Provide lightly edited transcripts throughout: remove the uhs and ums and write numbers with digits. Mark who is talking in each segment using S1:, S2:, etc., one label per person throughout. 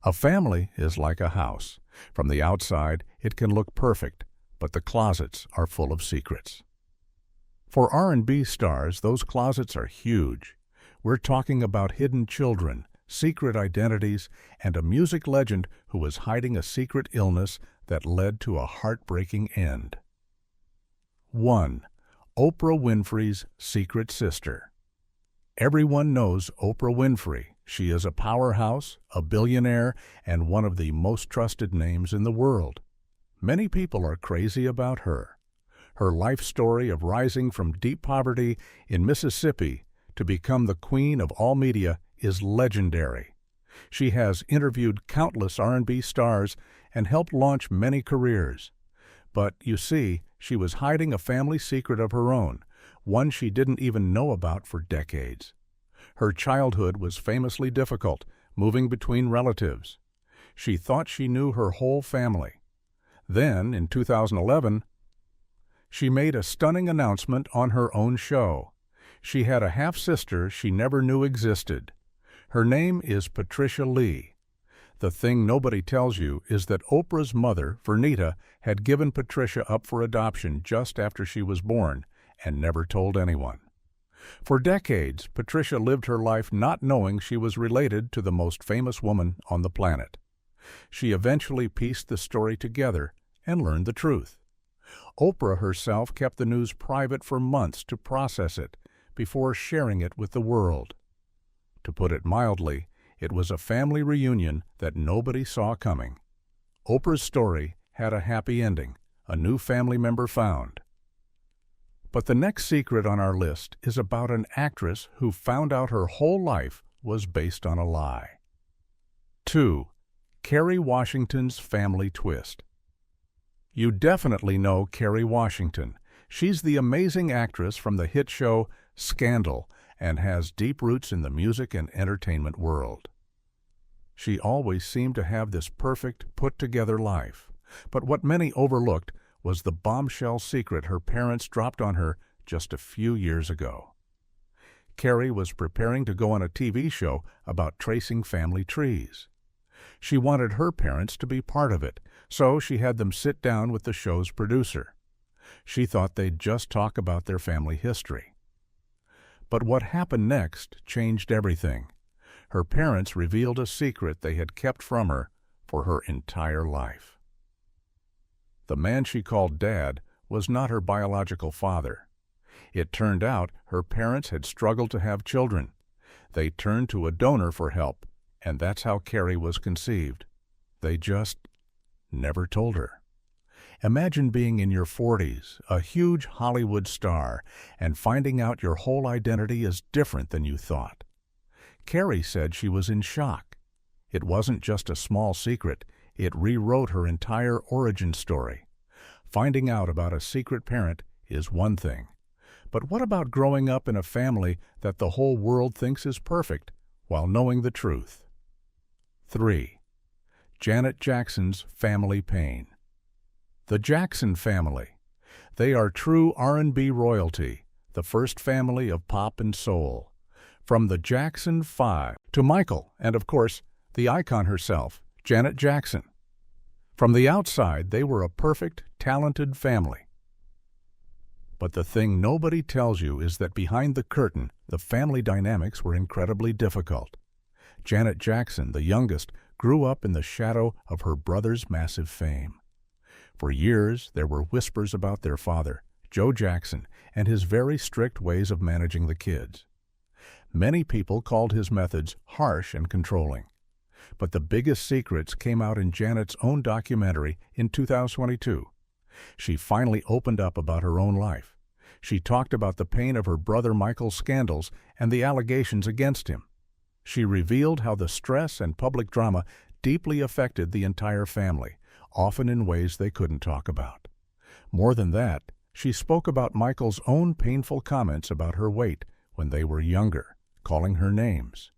S1: A family is like a house. From the outside, it can look perfect, but the closets are full of secrets. For R&B stars, those closets are huge. We're talking about hidden children, secret identities, and a music legend who was hiding a secret illness that led to a heartbreaking end. 1. Oprah Winfrey's secret sister. Everyone knows Oprah Winfrey. She is a powerhouse, a billionaire, and one of the most trusted names in the world. Many people are crazy about her. Her life story of rising from deep poverty in Mississippi to become the queen of all media is legendary. She has interviewed countless R&B stars and helped launch many careers. But, you see, she was hiding a family secret of her own, one she didn't even know about for decades. Her childhood was famously difficult, moving between relatives. She thought she knew her whole family. Then, in 2011, she made a stunning announcement on her own show. She had a half-sister she never knew existed. Her name is Patricia Lee. The thing nobody tells you is that Oprah's mother, Vernita, had given Patricia up for adoption just after she was born and never told anyone. For decades, Patricia lived her life not knowing she was related to the most famous woman on the planet. She eventually pieced the story together and learned the truth. Oprah herself kept the news private for months to process it before sharing it with the world. To put it mildly, it was a family reunion that nobody saw coming. Oprah's story had a happy ending, a new family member found. But the next secret on our list is about an actress who found out her whole life was based on a lie. 2. Kerry Washington's family twist. You definitely know Kerry Washington. She's the amazing actress from the hit show Scandal and has deep roots in the music and entertainment world. She always seemed to have this perfect, put-together life. But what many overlooked was the bombshell secret her parents dropped on her just a few years ago. Kerry was preparing to go on a TV show about tracing family trees. She wanted her parents to be part of it, so she had them sit down with the show's producer. She thought they'd just talk about their family history. But what happened next changed everything. Her parents revealed a secret they had kept from her for her entire life. The man she called Dad was not her biological father. It turned out her parents had struggled to have children. They turned to a donor for help, and that's how Kerry was conceived. They just never told her. Imagine being in your 40s, a huge Hollywood star, and finding out your whole identity is different than you thought. Kerry said she was in shock. It wasn't just a small secret, it rewrote her entire origin story. Finding out about a secret parent is one thing. But what about growing up in a family that the whole world thinks is perfect while knowing the truth? 3. Janet Jackson's family pain. The Jackson family. They are true R&B royalty, the first family of pop and soul. From the Jackson 5 to Michael and, of course, the icon herself, Janet Jackson. From the outside, they were a perfect, talented family. But the thing nobody tells you is that behind the curtain, the family dynamics were incredibly difficult. Janet Jackson, the youngest, grew up in the shadow of her brother's massive fame. For years, there were whispers about their father, Joe Jackson, and his very strict ways of managing the kids. Many people called his methods harsh and controlling. But the biggest secrets came out in Janet's own documentary in 2022. She finally opened up about her own life. She talked about the pain of her brother Michael's scandals and the allegations against him. She revealed how the stress and public drama deeply affected the entire family, often in ways they couldn't talk about. More than that, she spoke about Michael's own painful comments about her weight when they were younger, calling her names.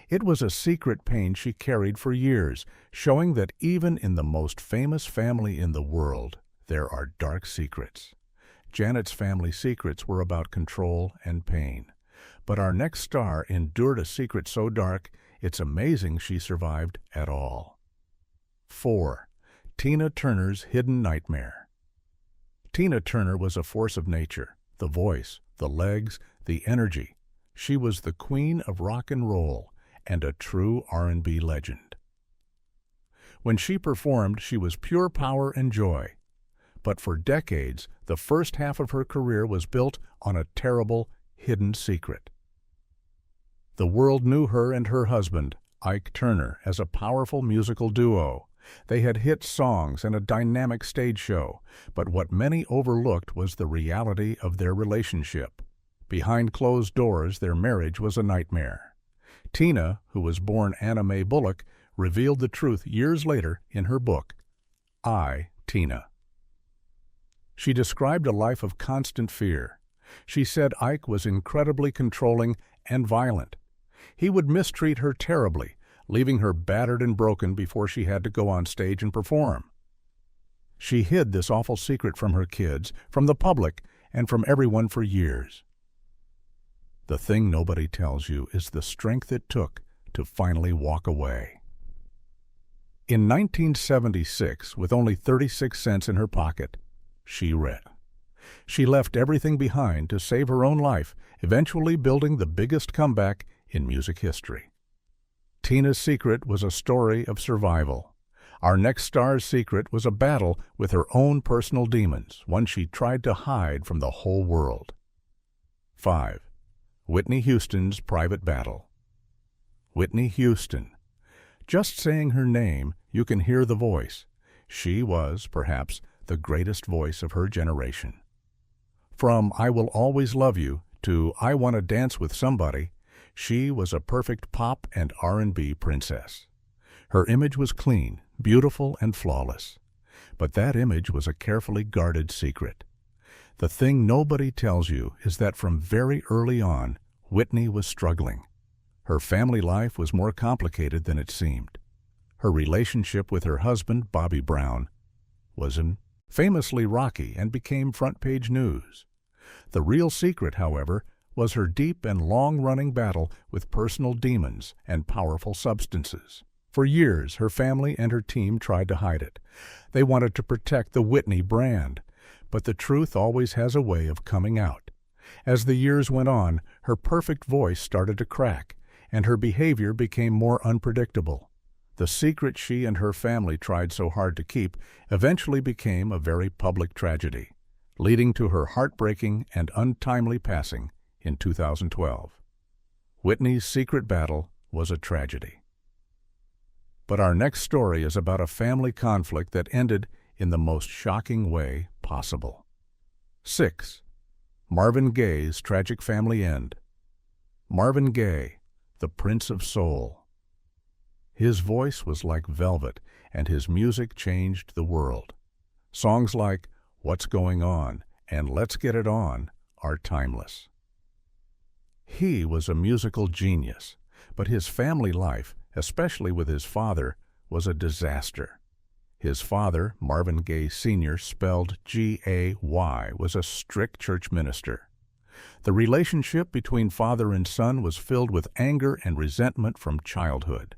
S1: It was a secret pain she carried for years, showing that even in the most famous family in the world, there are dark secrets. Janet's family secrets were about control and pain. But our next star endured a secret so dark, it's amazing she survived at all. 4. Tina Turner's hidden nightmare. Tina Turner was a force of nature, the voice, the legs, the energy. She was the queen of rock and roll and a true R&B legend. When she performed, she was pure power and joy. But for decades, the first half of her career was built on a terrible, hidden secret. The world knew her and her husband, Ike Turner, as a powerful musical duo. They had hit songs and a dynamic stage show, but what many overlooked was the reality of their relationship. Behind closed doors, their marriage was a nightmare. Tina, who was born Anna Mae Bullock, revealed the truth years later in her book, I, Tina. She described a life of constant fear. She said Ike was incredibly controlling and violent. He would mistreat her terribly, leaving her battered and broken before she had to go on stage and perform. She hid this awful secret from her kids, from the public, and from everyone for years. The thing nobody tells you is the strength it took to finally walk away. In 1976, with only 36 cents in her pocket, she read. She left everything behind to save her own life, eventually building the biggest comeback in music history. Tina's secret was a story of survival. Our next star's secret was a battle with her own personal demons, one she tried to hide from the whole world. 5. Whitney Houston's private battle. Whitney Houston. Just saying her name, you can hear the voice. She was, perhaps, the greatest voice of her generation. From I Will Always Love You to I Want to Dance with Somebody, she was a perfect pop and R&B princess. Her image was clean, beautiful, and flawless. But that image was a carefully guarded secret. The thing nobody tells you is that from very early on, Whitney was struggling. Her family life was more complicated than it seemed. Her relationship with her husband, Bobby Brown, was famously rocky and became front-page news. The real secret, however, was her deep and long-running battle with personal demons and powerful substances. For years, her family and her team tried to hide it. They wanted to protect the Whitney brand, but the truth always has a way of coming out. As the years went on, her perfect voice started to crack, and her behavior became more unpredictable. The secret she and her family tried so hard to keep eventually became a very public tragedy, leading to her heartbreaking and untimely passing in 2012. Whitney's secret battle was a tragedy. But our next story is about a family conflict that ended in the most shocking way possible. 6. Marvin Gaye's tragic family end. Marvin Gaye, the Prince of Soul. His voice was like velvet, and his music changed the world. Songs like What's Going On and Let's Get It On are timeless. He was a musical genius, but his family life, especially with his father, was a disaster. His father, Marvin Gaye Sr., spelled G-A-Y, was a strict church minister. The relationship between father and son was filled with anger and resentment from childhood.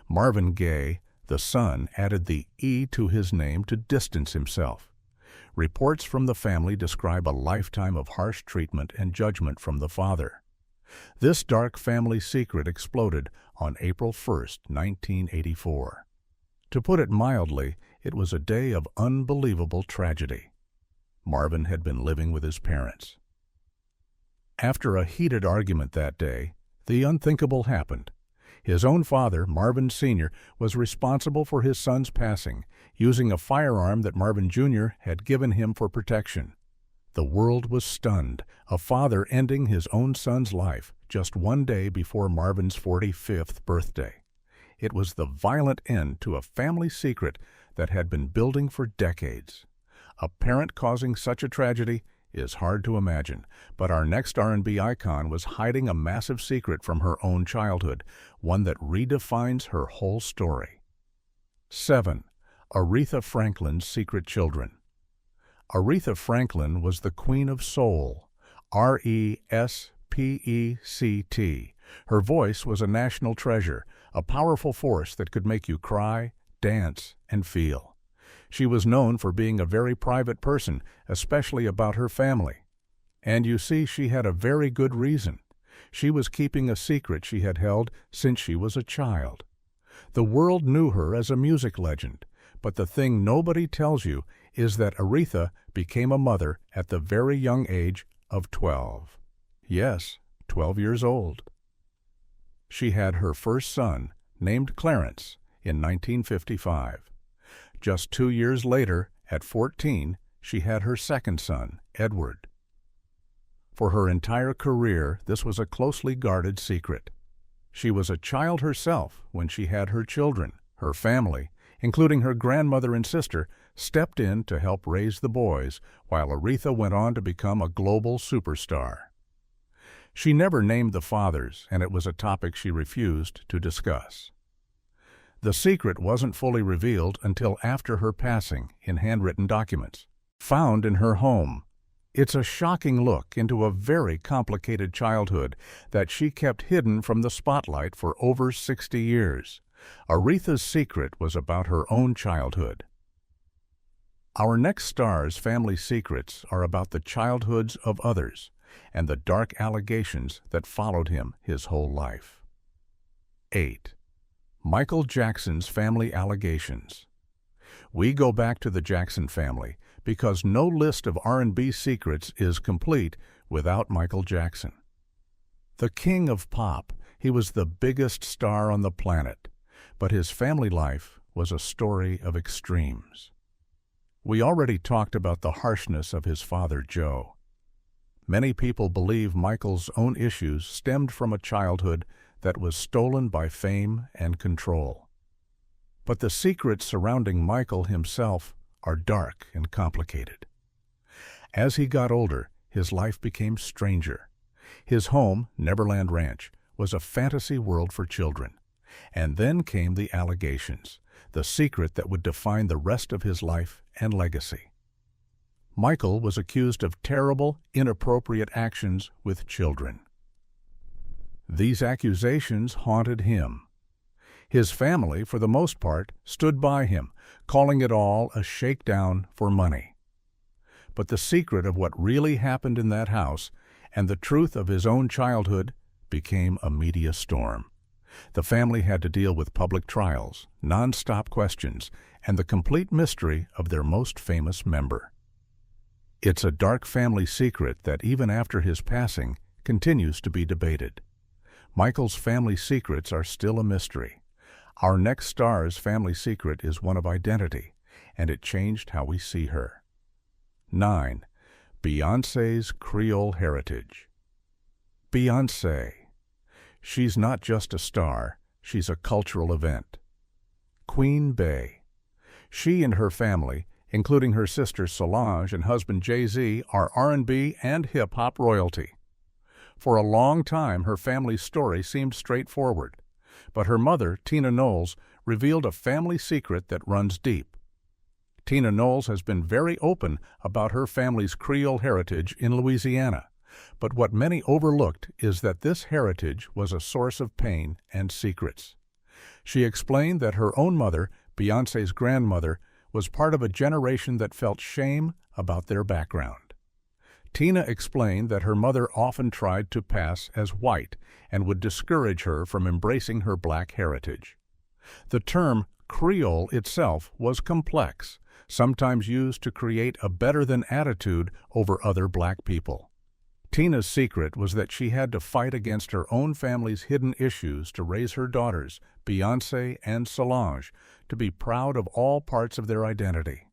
S1: Marvin Gaye, the son, added the E to his name to distance himself. Reports from the family describe a lifetime of harsh treatment and judgment from the father. This dark family secret exploded on April 1, 1984. To put it mildly, it was a day of unbelievable tragedy. Marvin had been living with his parents. After a heated argument that day, the unthinkable happened. His own father, Marvin Sr., was responsible for his son's passing, using a firearm that Marvin Jr. had given him for protection. The world was stunned, a father ending his own son's life just one day before Marvin's 45th birthday. It was the violent end to a family secret that had been building for decades. A parent causing such a tragedy is hard to imagine, but our next R&B icon was hiding a massive secret from her own childhood, one that redefines her whole story. 7. Aretha Franklin's secret children. Aretha Franklin was the Queen of Soul, R-E-S-P-E-C-T. Her voice was a national treasure, a powerful force that could make you cry, dance, and feel. She was known for being a very private person, especially about her family. And you see, she had a very good reason. She was keeping a secret she had held since she was a child. The world knew her as a music legend, but the thing nobody tells you is that Aretha became a mother at the very young age of 12. Yes, 12 years old. She had her first son, named Clarence, in 1955. Just 2 years later, at 14, she had her second son, Edward. For her entire career, this was a closely guarded secret. She was a child herself when she had her children. Her family, including her grandmother and sister, stepped in to help raise the boys, while Aretha went on to become a global superstar. She never named the fathers, and it was a topic she refused to discuss. The secret wasn't fully revealed until after her passing in handwritten documents, found in her home. It's a shocking look into a very complicated childhood that she kept hidden from the spotlight for over 60 years. Aretha's secret was about her own childhood. Our next star's family secrets are about the childhoods of others and the dark allegations that followed him his whole life. 8. Michael Jackson's family allegations. We go back to the Jackson family because no list of R&B secrets is complete without Michael Jackson. The king of pop, he was the biggest star on the planet, but his family life was a story of extremes. We already talked about the harshness of his father, Joe. Many people believe Michael's own issues stemmed from a childhood that was stolen by fame and control. But the secrets surrounding Michael himself are dark and complicated. As he got older, his life became stranger. His home, Neverland Ranch, was a fantasy world for children. And then came the allegations, the secret that would define the rest of his life and legacy. Michael was accused of terrible, inappropriate actions with children. These accusations haunted him. His family, for the most part, stood by him, calling it all a shakedown for money. But the secret of what really happened in that house and the truth of his own childhood became a media storm. The family had to deal with public trials, non-stop questions, and the complete mystery of their most famous member. It's a dark family secret that even after his passing continues to be debated. Michael's family secrets are still a mystery. Our next star's family secret is one of identity, and it changed how we see her. 9. Beyoncé's Creole heritage. Beyoncé. She's not just a star, she's a cultural event. Queen Bey. She and her family, including her sister Solange and husband Jay-Z, are R&B and hip-hop royalty. For a long time, her family's story seemed straightforward, but her mother, Tina Knowles, revealed a family secret that runs deep. Tina Knowles has been very open about her family's Creole heritage in Louisiana, but what many overlooked is that this heritage was a source of pain and secrets. She explained that her own mother, Beyoncé's grandmother, was part of a generation that felt shame about their background. Tina explained that her mother often tried to pass as white and would discourage her from embracing her black heritage. The term Creole itself was complex, sometimes used to create a better-than attitude over other black people. Tina's secret was that she had to fight against her own family's hidden issues to raise her daughters, Beyoncé and Solange, to be proud of all parts of their identity.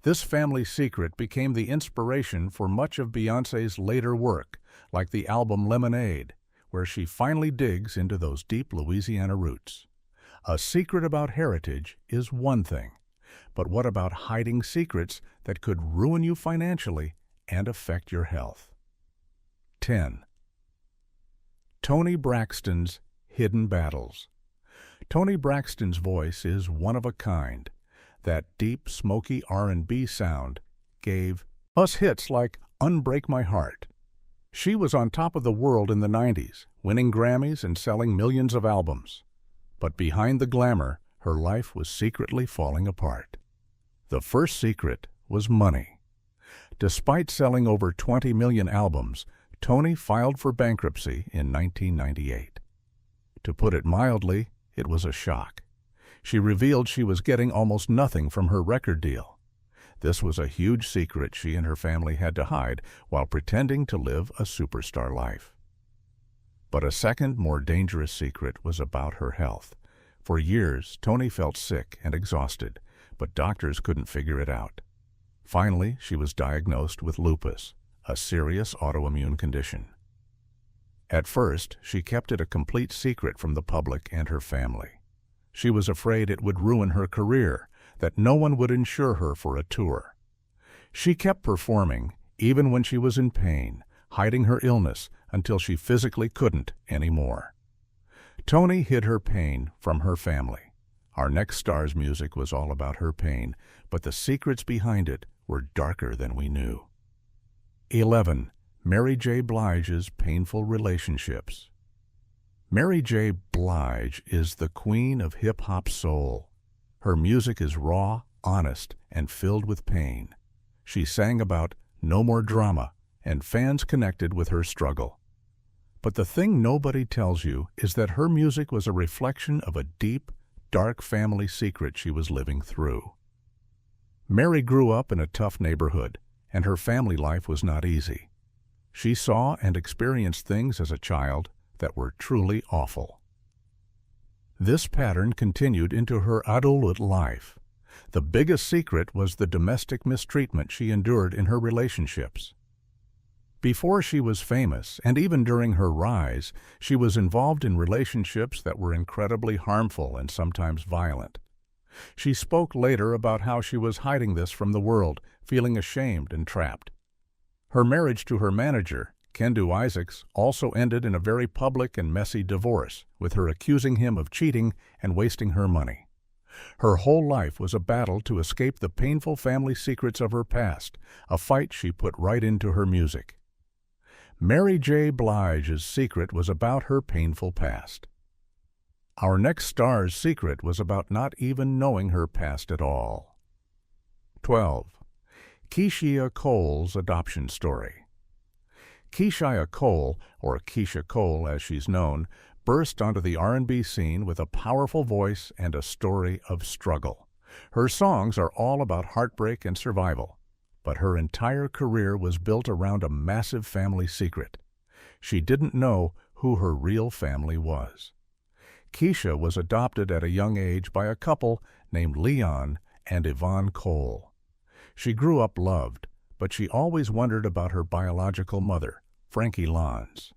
S1: This family secret became the inspiration for much of Beyoncé's later work, like the album Lemonade, where she finally digs into those deep Louisiana roots. A secret about heritage is one thing, but what about hiding secrets that could ruin you financially and affect your health? 10. Toni Braxton's Hidden Battles. Toni Braxton's voice is one of a kind. That deep, smoky R&B sound gave us hits like Unbreak My Heart. She was on top of the world in the 90s, winning Grammys and selling millions of albums. But behind the glamour, her life was secretly falling apart. The first secret was money. Despite selling over 20 million albums, Toni filed for bankruptcy in 1998. To put it mildly, it was a shock. She revealed she was getting almost nothing from her record deal. This was a huge secret she and her family had to hide while pretending to live a superstar life. But a second, more dangerous secret was about her health. For years, Toni felt sick and exhausted, but doctors couldn't figure it out. Finally, she was diagnosed with lupus, a serious autoimmune condition. At first, she kept it a complete secret from the public and her family. She was afraid it would ruin her career, that no one would insure her for a tour. She kept performing, even when she was in pain, hiding her illness until she physically couldn't anymore. Toni hid her pain from her family. Our next star's music was all about her pain, but the secrets behind it were darker than we knew. 11. Mary J. Blige's painful relationships. Mary J. Blige is the queen of hip-hop soul. Her music is raw, honest, and filled with pain. She sang about no more drama, and fans connected with her struggle. But the thing nobody tells you is that her music was a reflection of a deep, dark family secret she was living through. Mary grew up in a tough neighborhood, and her family life was not easy. She saw and experienced things as a child that were truly awful. This pattern continued into her adult life. The biggest secret was the domestic mistreatment she endured in her relationships. Before she was famous, and even during her rise, she was involved in relationships that were incredibly harmful and sometimes violent. She spoke later about how she was hiding this from the world, feeling ashamed and trapped. Her marriage to her manager, Kendu Isaacs, also ended in a very public and messy divorce, with her accusing him of cheating and wasting her money. Her whole life was a battle to escape the painful family secrets of her past, a fight she put right into her music. Mary J. Blige's secret was about her painful past. Our next star's secret was about not even knowing her past at all. 12. Keyshia Cole's adoption story. Keyshia Cole, or Keisha Cole as she's known, burst onto the R&B scene with a powerful voice and a story of struggle. Her songs are all about heartbreak and survival, but her entire career was built around a massive family secret. She didn't know who her real family was. Keisha was adopted at a young age by a couple named Leon and Yvonne Cole. She grew up loved, but she always wondered about her biological mother, Frankie Lons.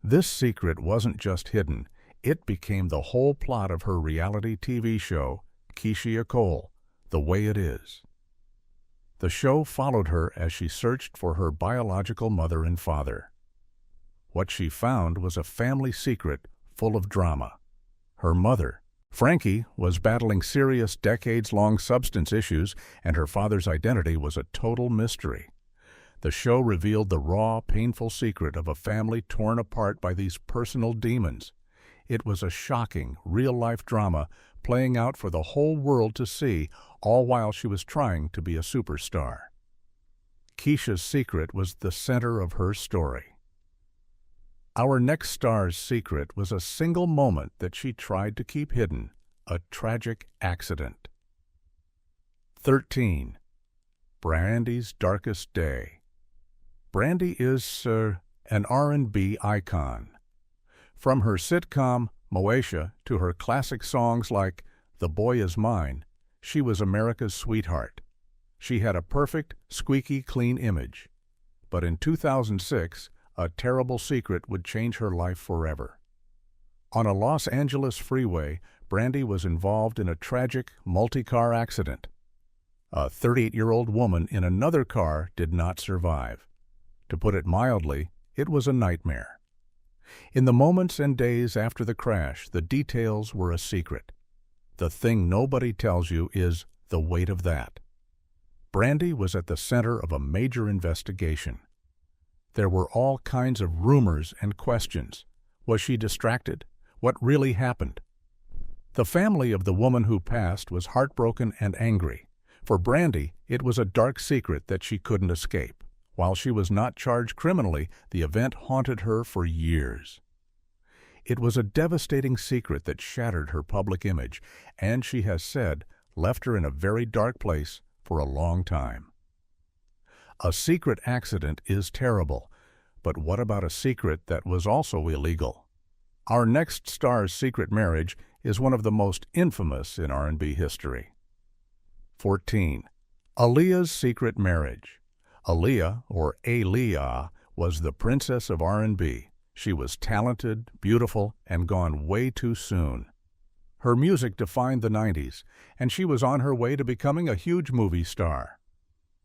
S1: This secret wasn't just hidden, it became the whole plot of her reality TV show, Keyshia Cole, The Way It Is. The show followed her as she searched for her biological mother and father. What she found was a family secret full of drama. Her mother, Frankie, was battling serious decades-long substance issues, and her father's identity was a total mystery. The show revealed the raw, painful secret of a family torn apart by these personal demons. It was a shocking, real-life drama playing out for the whole world to see, all while she was trying to be a superstar. Keisha's secret was the center of her story. Our next star's secret was a single moment that she tried to keep hidden, a tragic accident. 13. Brandy's darkest day. Brandy is an R&B icon. From her sitcom, Moesha, to her classic songs like The Boy Is Mine, she was America's sweetheart. She had a perfect, squeaky clean image. But in 2006, a terrible secret would change her life forever. On a Los Angeles freeway, Brandy was involved in a tragic multi-car accident. A 38-year-old woman in another car did not survive. To put it mildly, it was a nightmare. In the moments and days after the crash, the details were a secret. The thing nobody tells you is the weight of that. Brandy was at the center of a major investigation. There were all kinds of rumors and questions. Was she distracted? What really happened? The family of the woman who passed was heartbroken and angry. For Brandy, it was a dark secret that she couldn't escape. While she was not charged criminally, the event haunted her for years. It was a devastating secret that shattered her public image, and she has said, left her in a very dark place for a long time. A secret accident is terrible, but what about a secret that was also illegal? Our next star's secret marriage is one of the most infamous in R&B history. 14. Aaliyah's secret marriage. Aaliyah, or Aaliyah, was the princess of R&B. She was talented, beautiful, and gone way too soon. Her music defined the 90s, and she was on her way to becoming a huge movie star.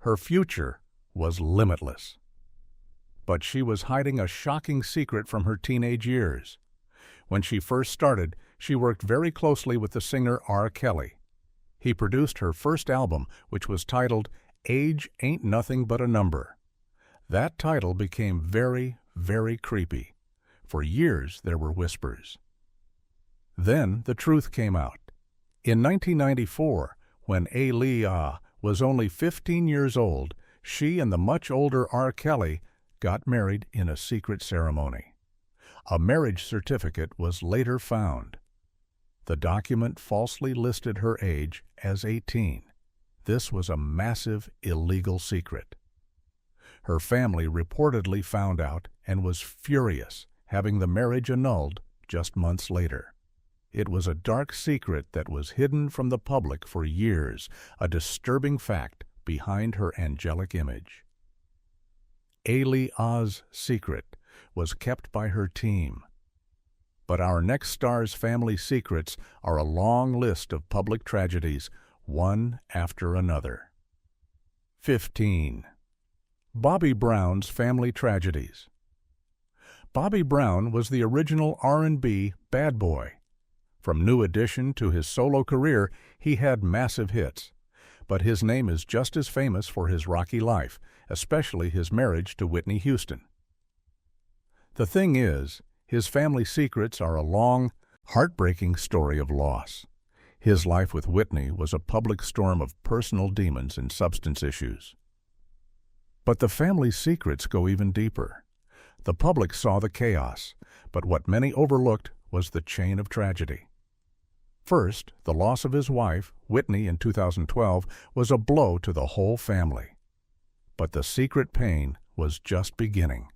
S1: Her future was limitless. But she was hiding a shocking secret from her teenage years. When she first started, she worked very closely with the singer R. Kelly. He produced her first album, which was titled Age Ain't Nothing But a Number. That title became very, very creepy. For years there were whispers. Then the truth came out. In 1994, when Aaliyah was only 15 years old, she and the much older R. Kelly got married in a secret ceremony. A marriage certificate was later found. The document falsely listed her age as 18. This was a massive, illegal secret. Her family reportedly found out and was furious, having the marriage annulled just months later. It was a dark secret that was hidden from the public for years, a disturbing fact behind her angelic image. Aaliyah's secret was kept by her team. But our next star's family secrets are a long list of public tragedies, one after another. 15. Bobby Brown's family tragedies. Bobby Brown was the original R&B bad boy. From New Edition to his solo career, he had massive hits. But his name is just as famous for his rocky life, especially his marriage to Whitney Houston. The thing is, his family secrets are a long, heartbreaking story of loss. His life with Whitney was a public storm of personal demons and substance issues. But the family secrets go even deeper. The public saw the chaos, but what many overlooked was the chain of tragedy. First, the loss of his wife, Whitney, in 2012 was a blow to the whole family. But the secret pain was just beginning.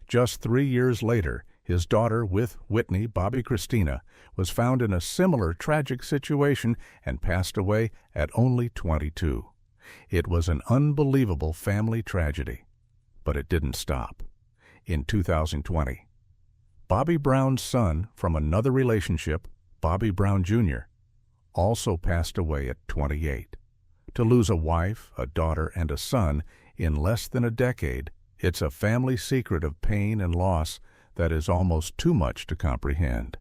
S1: Just 3 years later, his daughter with Whitney, Bobby Christina, was found in a similar tragic situation and passed away at only 22. It was an unbelievable family tragedy. But it didn't stop. In 2020, Bobby Brown's son from another relationship, Bobby Brown Jr., also passed away at 28. To lose a wife, a daughter, and a son in less than a decade, it's a family secret of pain and loss that is almost too much to comprehend.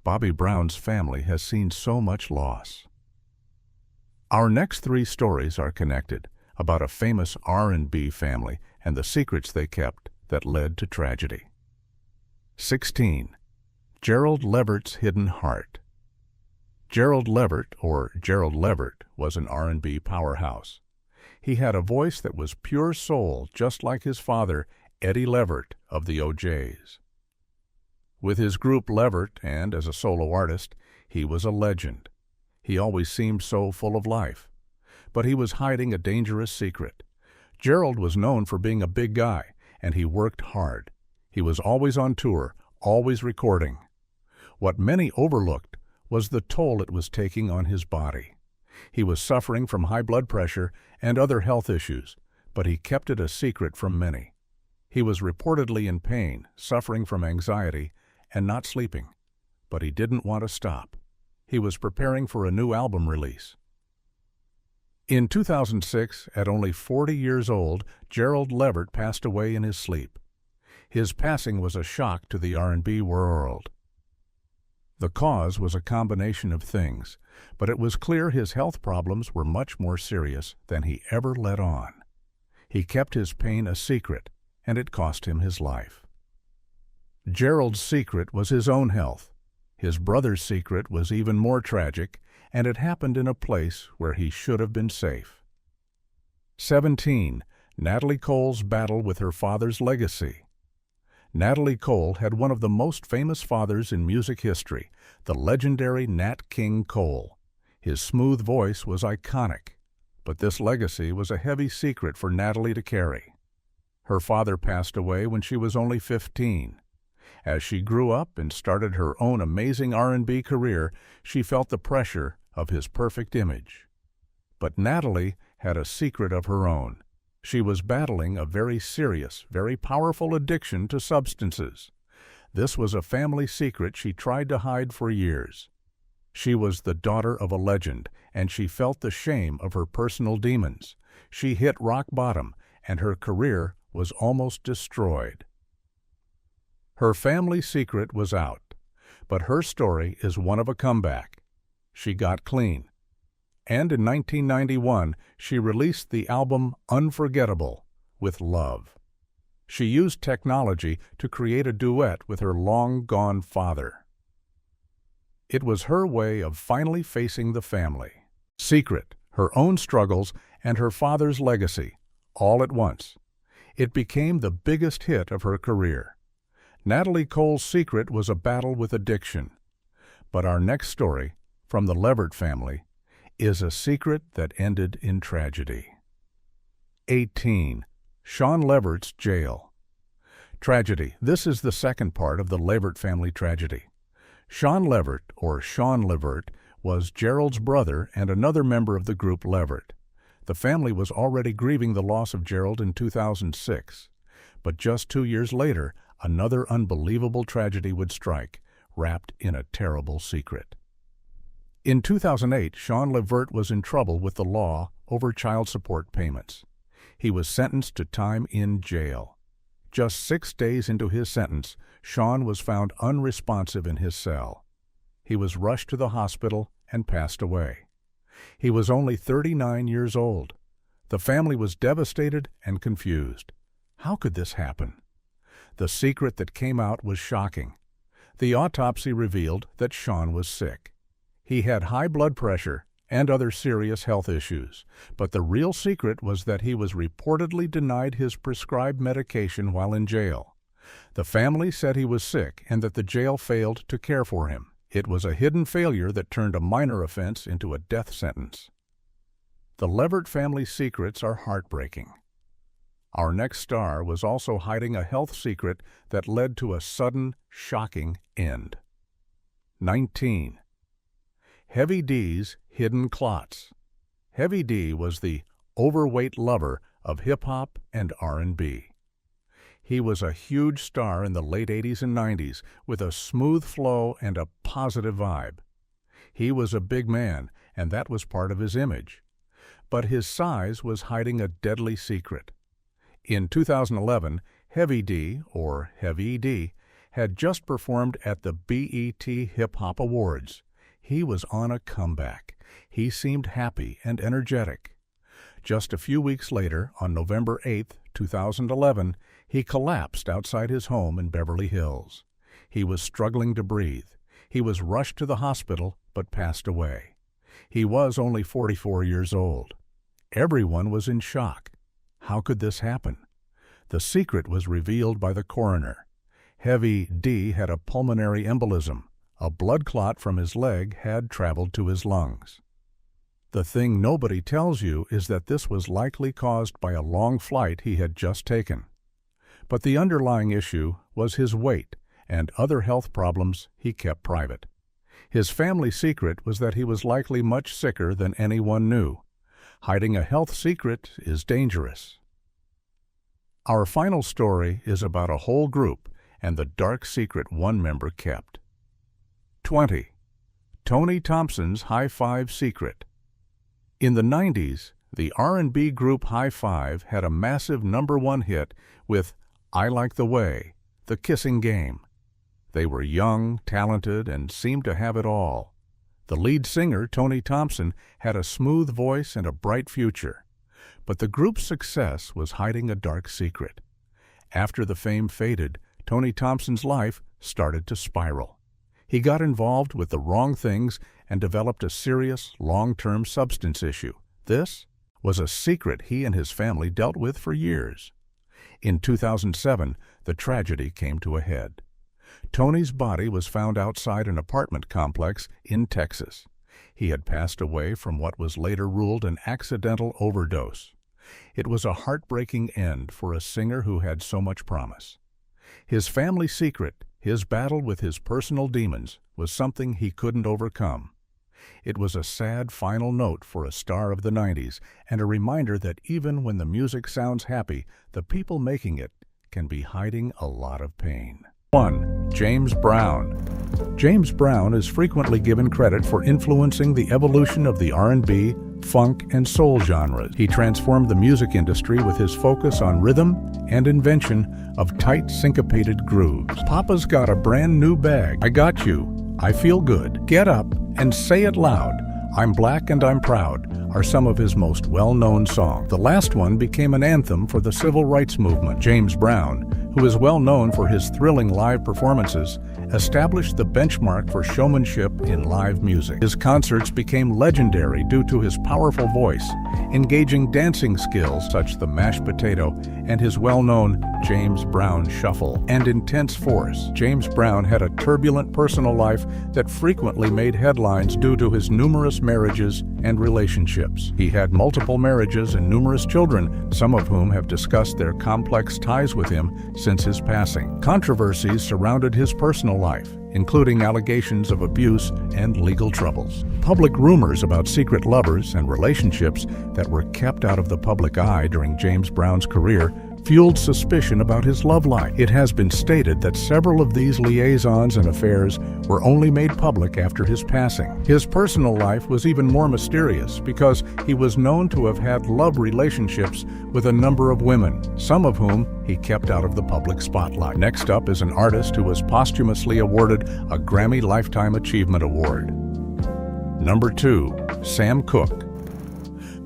S1: Bobby Brown's family has seen so much loss. Our next 3 stories are connected, about a famous R&B family and the secrets they kept that led to tragedy. 16. Gerald Levert's hidden heart. Gerald Levert, or Gerald Levert, was an R&B powerhouse. He had a voice that was pure soul, just like his father, Eddie Levert of the O'Jays. With his group Levert and as a solo artist, he was a legend. He always seemed so full of life. But he was hiding a dangerous secret. Gerald was known for being a big guy, and he worked hard. He was always on tour, always recording. What many overlooked was the toll it was taking on his body. He was suffering from high blood pressure and other health issues, but he kept it a secret from many. He was reportedly in pain, suffering from anxiety, and not sleeping. But he didn't want to stop. He was preparing for a new album release. In 2006, at only 40 years old, Gerald Levert passed away in his sleep. His passing was a shock to the R&B world. The cause was a combination of things, but it was clear his health problems were much more serious than he ever let on. He kept his pain a secret, and it cost him his life. Gerald's secret was his own health. His brother's secret was even more tragic, and it happened in a place where he should have been safe. 17. Natalie Cole's battle with her father's legacy. Natalie Cole had one of the most famous fathers in music history, the legendary Nat King Cole. His smooth voice was iconic, but this legacy was a heavy secret for Natalie to carry. Her father passed away when she was only 15. As she grew up and started her own amazing R&B career, she felt the pressure of his perfect image. But Natalie had a secret of her own. She was battling a very serious, very powerful addiction to substances. This was a family secret she tried to hide for years. She was the daughter of a legend, and she felt the shame of her personal demons. She hit rock bottom, and her career was almost destroyed. Her family secret was out, but her story is one of a comeback. She got clean. And in 1991, she released the album Unforgettable with Love. She used technology to create a duet with her long-gone father. It was her way of finally facing the family secret, her own struggles, and her father's legacy, all at once. It became the biggest hit of her career. Natalie Cole's secret was a battle with addiction. But our next story, from the Levert family, is a secret that ended in tragedy. 18. Sean Levert's jail. Tragedy. This is the second part of the Levert family tragedy. Sean Levert, or Sean Levert, was Gerald's brother and another member of the group Levert. The family was already grieving the loss of Gerald in 2006. But just 2 years later, another unbelievable tragedy would strike, wrapped in a terrible secret. In 2008, Sean Levert was in trouble with the law over child support payments. He was sentenced to time in jail. Just 6 days into his sentence, Sean was found unresponsive in his cell. He was rushed to the hospital and passed away. He was only 39 years old. The family was devastated and confused. How could this happen? The secret that came out was shocking. The autopsy revealed that Sean was sick. He had high blood pressure and other serious health issues, but the real secret was that he was reportedly denied his prescribed medication while in jail. The family said he was sick and that the jail failed to care for him. It was a hidden failure that turned a minor offense into a death sentence. The Levert family secrets are heartbreaking. Our next star was also hiding a health secret that led to a sudden, shocking end. 19. Heavy D's hidden clots. Heavy D was the overweight lover of hip-hop and R&B. He was a huge star in the late 80s and 90s with a smooth flow and a positive vibe. He was a big man, and that was part of his image. But his size was hiding a deadly secret. In 2011, Heavy D, or Heavy D, had just performed at the BET Hip Hop Awards. He was on a comeback. He seemed happy and energetic. Just a few weeks later, on November 8, 2011, he collapsed outside his home in Beverly Hills. He was struggling to breathe. He was rushed to the hospital, but passed away. He was only 44 years old. Everyone was in shock. How could this happen? The secret was revealed by the coroner. Heavy D had a pulmonary embolism. A blood clot from his leg had traveled to his lungs. The thing nobody tells you is that this was likely caused by a long flight he had just taken. But the underlying issue was his weight and other health problems he kept private. His family secret was that he was likely much sicker than anyone knew. Hiding a health secret is dangerous. Our final story is about a whole group and the dark secret one member kept. 20. Tony Thompson's High Five Secret. In the 90s, the R&B group High Five had a massive #1 hit with I Like the Way, The Kissing Game. They were young, talented, and seemed to have it all. The lead singer, Tony Thompson, had a smooth voice and a bright future. But the group's success was hiding a dark secret. After the fame faded, Tony Thompson's life started to spiral. He got involved with the wrong things and developed a serious, long-term substance issue. This was a secret he and his family dealt with for years. In 2007, the tragedy came to a head. Tony's body was found outside an apartment complex in Texas. He had passed away from what was later ruled an accidental overdose. It was a heartbreaking end for a singer who had so much promise. His family secret, his battle with his personal demons, was something he couldn't overcome. It was a sad final note for a star of the 90s and a reminder that even when the music sounds happy, the people making it can be hiding a lot of pain. 1. James Brown. James Brown is frequently given credit for influencing the evolution of the R&B, funk, and soul genres. He transformed the music industry with his focus on rhythm and invention of tight, syncopated grooves. Papa's got a brand new bag. I got you. I feel good. Get up and say it loud. I'm black and I'm proud are some of his most well-known songs. The last one became an anthem for the civil rights movement. James Brown, who is well known for his thrilling live performances, established the benchmark for showmanship in live music. His concerts became legendary due to his powerful voice, engaging dancing skills such as the mashed potato and his well-known James Brown Shuffle, and intense force. James Brown had a turbulent personal life that frequently made headlines due to his numerous marriages and relationships. He had multiple marriages and numerous children, some of whom have discussed their complex ties with him since his passing. Controversies surrounded his personal life, including allegations of abuse and legal troubles. Public rumors about secret lovers and relationships that were kept out of the public eye during James Brown's career fueled suspicion about his love life. It has been stated that several of these liaisons and affairs were only made public after his passing. His personal life was even more mysterious because he was known to have had love relationships with a number of women, some of whom he kept out of the public spotlight. Next up is an artist who was posthumously awarded a Grammy Lifetime Achievement Award. Number 2. Sam Cooke.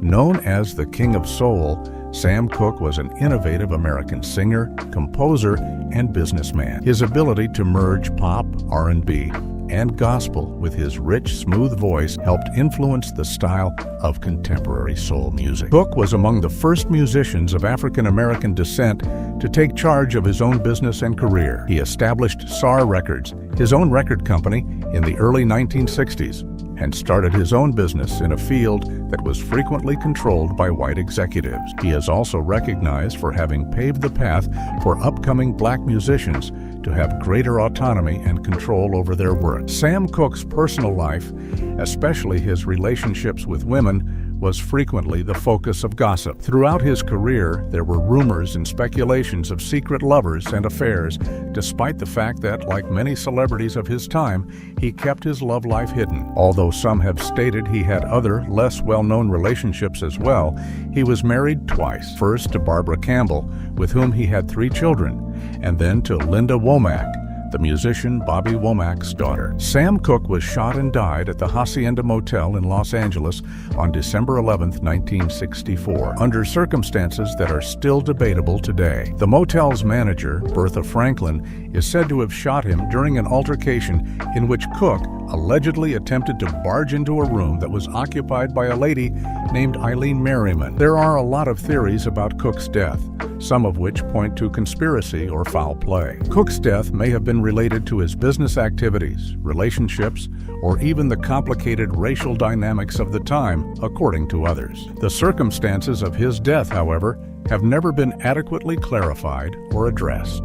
S1: Known as the King of Soul, Sam Cooke was an innovative American singer, composer, and businessman. His ability to merge pop, R&B, and gospel with his rich, smooth voice helped influence the style of contemporary soul music. Cooke was among the first musicians of African American descent to take charge of his own business and career. He established SAR Records, his own record company, in the early 1960s, and started his own business in a field that was frequently controlled by white executives. He is also recognized for having paved the path for upcoming black musicians to have greater autonomy and control over their work. Sam Cooke's personal life, especially his relationships with women, was frequently the focus of gossip. Throughout his career, there were rumors and speculations of secret lovers and affairs, despite the fact that, like many celebrities of his time, he kept his love life hidden. Although some have stated he had other, less well-known relationships as well, he was married twice. First to Barbara Campbell, with whom he had 3 children, and then to Linda Womack, the musician Bobby Womack's daughter. Sam Cooke was shot and died at the Hacienda Motel in Los Angeles on December 11, 1964, under circumstances that are still debatable today. The motel's manager, Bertha Franklin, is said to have shot him during an altercation in which Cooke allegedly attempted to barge into a room that was occupied by a lady named Eileen Merriman. There are a lot of theories about Cooke's death, some of which point to conspiracy or foul play. Cooke's death may have been related to his business activities, relationships, or even the complicated racial dynamics of the time, according to others. The circumstances of his death, however, have never been adequately clarified or addressed.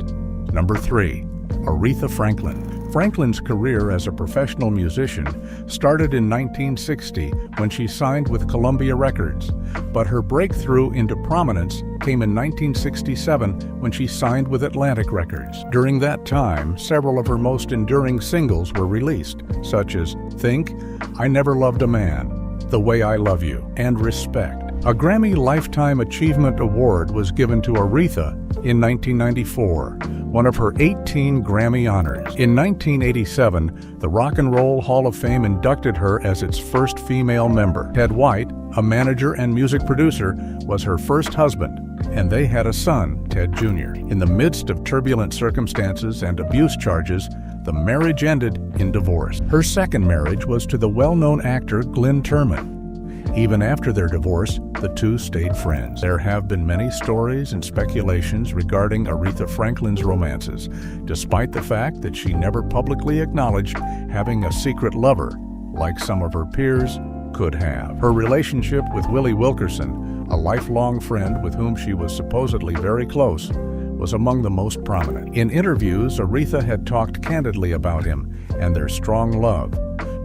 S1: Number 3. Aretha Franklin. Franklin's career as a professional musician started in 1960 when she signed with Columbia Records, but her breakthrough into prominence came in 1967 when she signed with Atlantic Records. During that time, several of her most enduring singles were released, such as Think, I Never Loved a Man, The Way I Love You, and Respect. A Grammy Lifetime Achievement Award was given to Aretha in 1994, one of her 18 Grammy honors. In 1987, the Rock and Roll Hall of Fame inducted her as its first female member. Ted White, a manager and music producer, was her first husband, and they had a son, Ted Jr. In the midst of turbulent circumstances and abuse charges, The marriage ended in divorce. Her second marriage was to the well-known actor Glynn Turman. Even after their divorce, the two stayed friends. There have been many stories and speculations regarding Aretha Franklin's romances, despite the fact that she never publicly acknowledged having a secret lover, like some of her peers could have. Her relationship with Willie Wilkerson, a lifelong friend with whom she was supposedly very close, was among the most prominent. In interviews, Aretha had talked candidly about him and their strong love,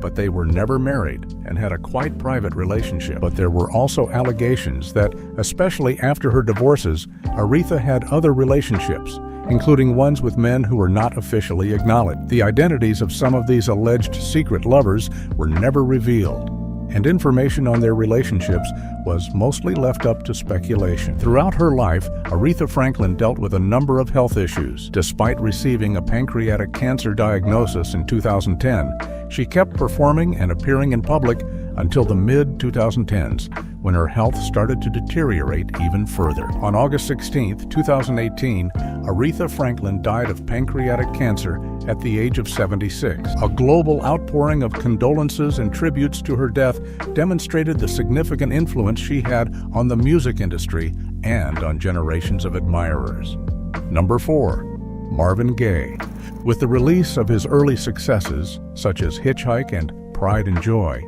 S1: but they were never married and had a quite private relationship. But there were also allegations that, especially after her divorces, Aretha had other relationships, including ones with men who were not officially acknowledged. The identities of some of these alleged secret lovers were never revealed, and information on their relationships was mostly left up to speculation. Throughout her life, Aretha Franklin dealt with a number of health issues. Despite receiving a pancreatic cancer diagnosis in 2010, she kept performing and appearing in public until the mid-2010s, when her health started to deteriorate even further. On August 16, 2018, Aretha Franklin died of pancreatic cancer at the age of 76. A global outpouring of condolences and tributes to her death demonstrated the significant influence she had on the music industry and on generations of admirers. Number 4. Marvin Gaye. With the release of his early successes, such as Hitchhike and Pride and Joy,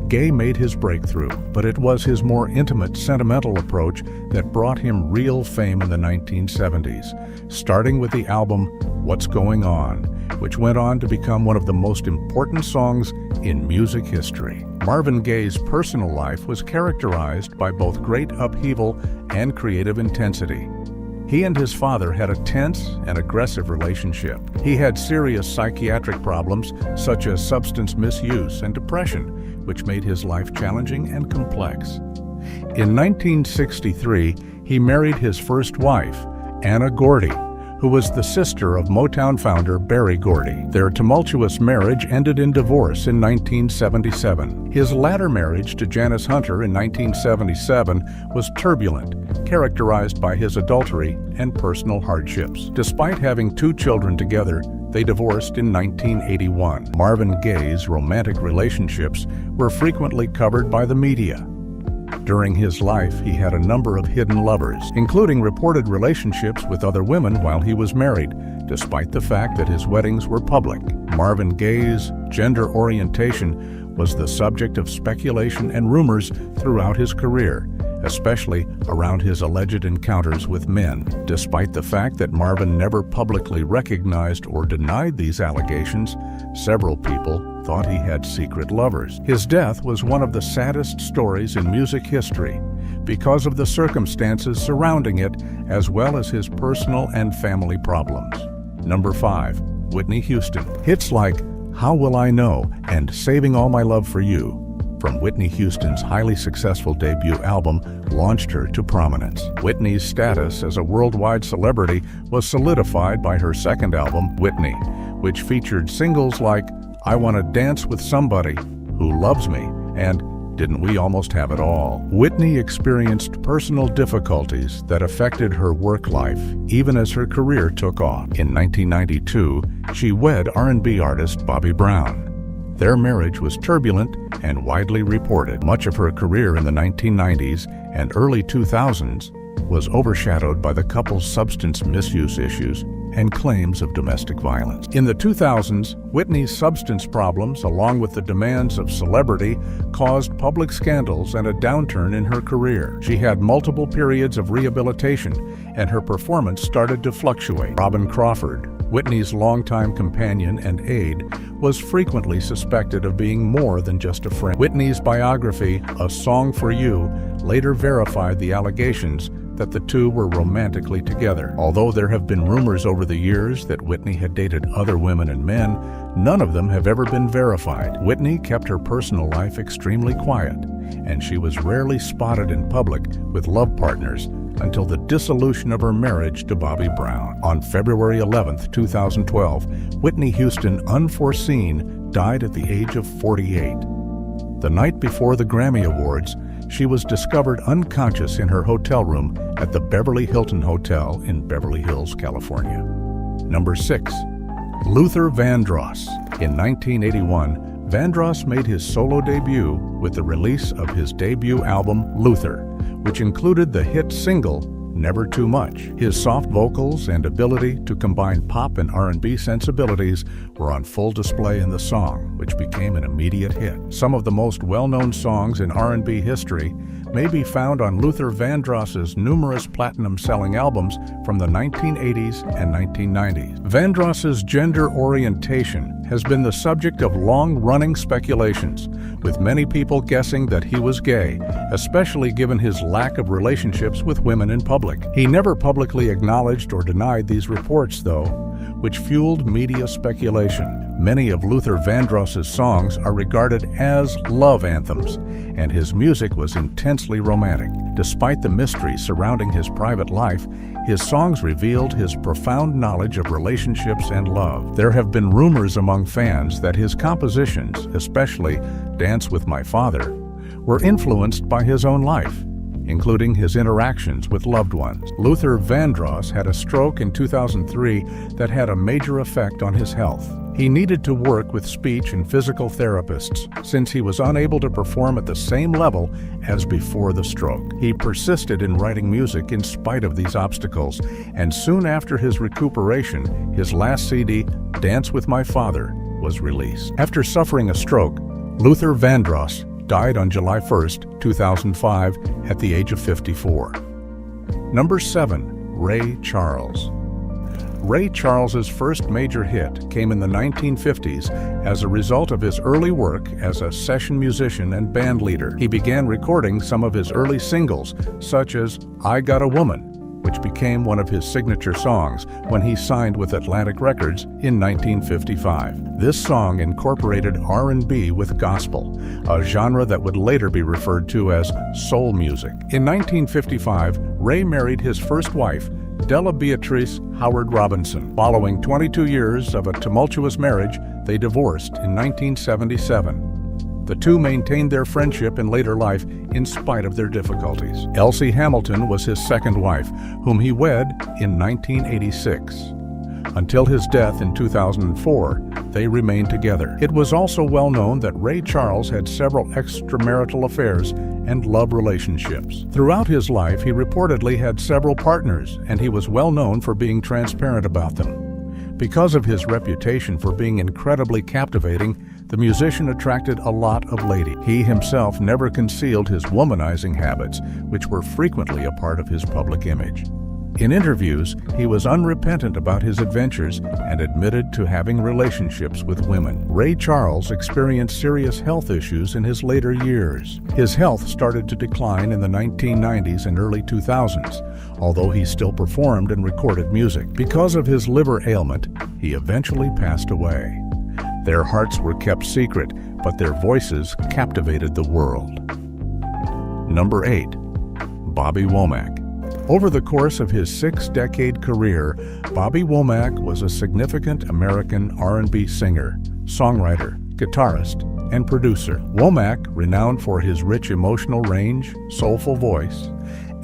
S1: Gaye made his breakthrough, but it was his more intimate, sentimental approach that brought him real fame in the 1970s, starting with the album What's Going On, which went on to become one of the most important songs in music history. Marvin Gaye's personal life was characterized by both great upheaval and creative intensity. He and his father had a tense and aggressive relationship. He had serious psychiatric problems such as substance misuse and depression, which made his life challenging and complex. In 1963, he married his first wife, Anna Gordy, who was the sister of Motown founder Berry Gordy. Their tumultuous marriage ended in divorce in 1977. His latter marriage to Janice Hunter in 1977 was turbulent, characterized by his adultery and personal hardships. Despite having 2 children together, they divorced in 1981. Marvin Gaye's romantic relationships were frequently covered by the media. During his life, he had a number of hidden lovers, including reported relationships with other women while he was married, despite the fact that his weddings were public. Marvin Gaye's gender orientation was the subject of speculation and rumors throughout his career, especially around his alleged encounters with men. Despite the fact that Marvin never publicly recognized or denied these allegations, several people thought he had secret lovers. His death was one of the saddest stories in music history because of the circumstances surrounding it, as well as his personal and family problems. Number 5. Whitney Houston. Hits like How Will I Know and Saving All My Love for You from Whitney Houston's highly successful debut album launched her to prominence. Whitney's status as a worldwide celebrity was solidified by her second album, Whitney, which featured singles like I Want to Dance with Somebody Who Loves Me and Didn't We Almost Have It All. Whitney experienced personal difficulties that affected her work life, even as her career took off. In 1992, she wed R&B artist Bobby Brown. Their marriage was turbulent and widely reported. Much of her career in the 1990s and early 2000s was overshadowed by the couple's substance misuse issues and claims of domestic violence. In the 2000s, Whitney's substance problems, along with the demands of celebrity, caused public scandals and a downturn in her career. She had multiple periods of rehabilitation, and her performance started to fluctuate. Robin Crawford, Whitney's longtime companion and aide, was frequently suspected of being more than just a friend. Whitney's biography, A Song for You, later verified the allegations that the two were romantically together. Although there have been rumors over the years that Whitney had dated other women and men, none of them have ever been verified. Whitney kept her personal life extremely quiet, and she was rarely spotted in public with love partners until the dissolution of her marriage to Bobby Brown. On February 11, 2012, Whitney Houston, unforeseen, died at the age of 48. The night before the Grammy Awards, she was discovered unconscious in her hotel room at the Beverly Hilton Hotel in Beverly Hills, California. Number 6. Luther Vandross. In 1981, Vandross made his solo debut with the release of his debut album, Luther, which included the hit single, Never Too Much. His soft vocals and ability to combine pop and R&B sensibilities were on full display in the song, which became an immediate hit. Some of the most well-known songs in R&B history may be found on Luther Vandross's numerous platinum-selling albums from the 1980s and 1990s. Vandross's gender orientation has been the subject of long-running speculations, with many people guessing that he was gay, especially given his lack of relationships with women in public. He never publicly acknowledged or denied these reports, though, which fueled media speculation. Many of Luther Vandross's songs are regarded as love anthems, and his music was intensely romantic. Despite the mystery surrounding his private life, his songs revealed his profound knowledge of relationships and love. There have been rumors among fans that his compositions, especially Dance with My Father, were influenced by his own life, including his interactions with loved ones. Luther Vandross had a stroke in 2003 that had a major effect on his health. He needed to work with speech and physical therapists since he was unable to perform at the same level as before the stroke. He persisted in writing music in spite of these obstacles, and soon after his recuperation, his last CD, Dance with My Father, was released. After suffering a stroke, Luther Vandross died on July 1, 2005, at the age of 54. Number 7. Ray Charles. Ray Charles's first major hit came in the 1950s as a result of his early work as a session musician and band leader. He began recording some of his early singles, such as I Got a Woman, which became one of his signature songs when he signed with Atlantic Records in 1955. This song incorporated R&B with gospel, a genre that would later be referred to as soul music. In 1955, Ray married his first wife, Della Beatrice Howard Robinson. Following 22 years of a tumultuous marriage, they divorced in 1977. The two maintained their friendship in later life in spite of their difficulties. Elsie Hamilton was his second wife, whom he wed in 1986. Until his death in 2004, they remained together. It was also well known that Ray Charles had several extramarital affairs and love relationships. Throughout his life, he reportedly had several partners, and he was well known for being transparent about them. Because of his reputation for being incredibly captivating, the musician attracted a lot of ladies. He himself never concealed his womanizing habits, which were frequently a part of his public image. In interviews, he was unrepentant about his adventures and admitted to having relationships with women. Ray Charles experienced serious health issues in his later years. His health started to decline in the 1990s and early 2000s, although he still performed and recorded music. Because of his liver ailment, he eventually passed away. Their hearts were kept secret, but their voices captivated the world. Number 8. Bobby Womack. Over the course of his 6-decade career, Bobby Womack was a significant American R&B singer, songwriter, guitarist, and producer. Womack, renowned for his rich emotional range, soulful voice,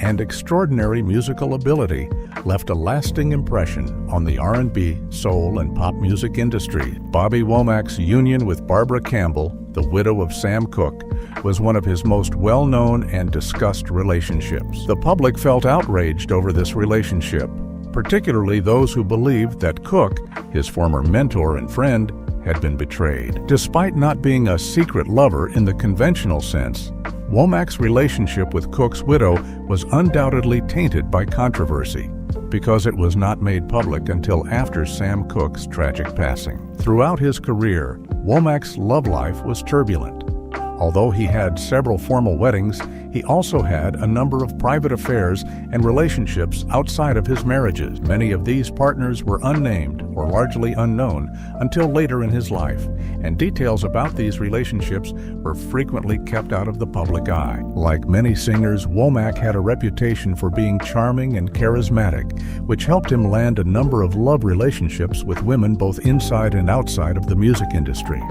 S1: and extraordinary musical ability, left a lasting impression on the R&B, soul, and pop music industry. Bobby Womack's union with Barbara Campbell, the widow of Sam Cooke, was one of his most well-known and discussed relationships. The public felt outraged over this relationship, particularly those who believed that Cooke, his former mentor and friend, had been betrayed. Despite not being a secret lover in the conventional sense, Womack's relationship with Cooke's widow was undoubtedly tainted by controversy, because it was not made public until after Sam Cooke's tragic passing. Throughout his career, Womack's love life was turbulent. Although he had several formal weddings, he also had a number of private affairs and relationships outside of his marriages. Many of these partners were unnamed or largely unknown until later in his life, and details about these relationships were frequently kept out of the public eye. Like many singers, Womack had a reputation for being charming and charismatic, which helped him land a number of love relationships with women both inside and outside of the music industry.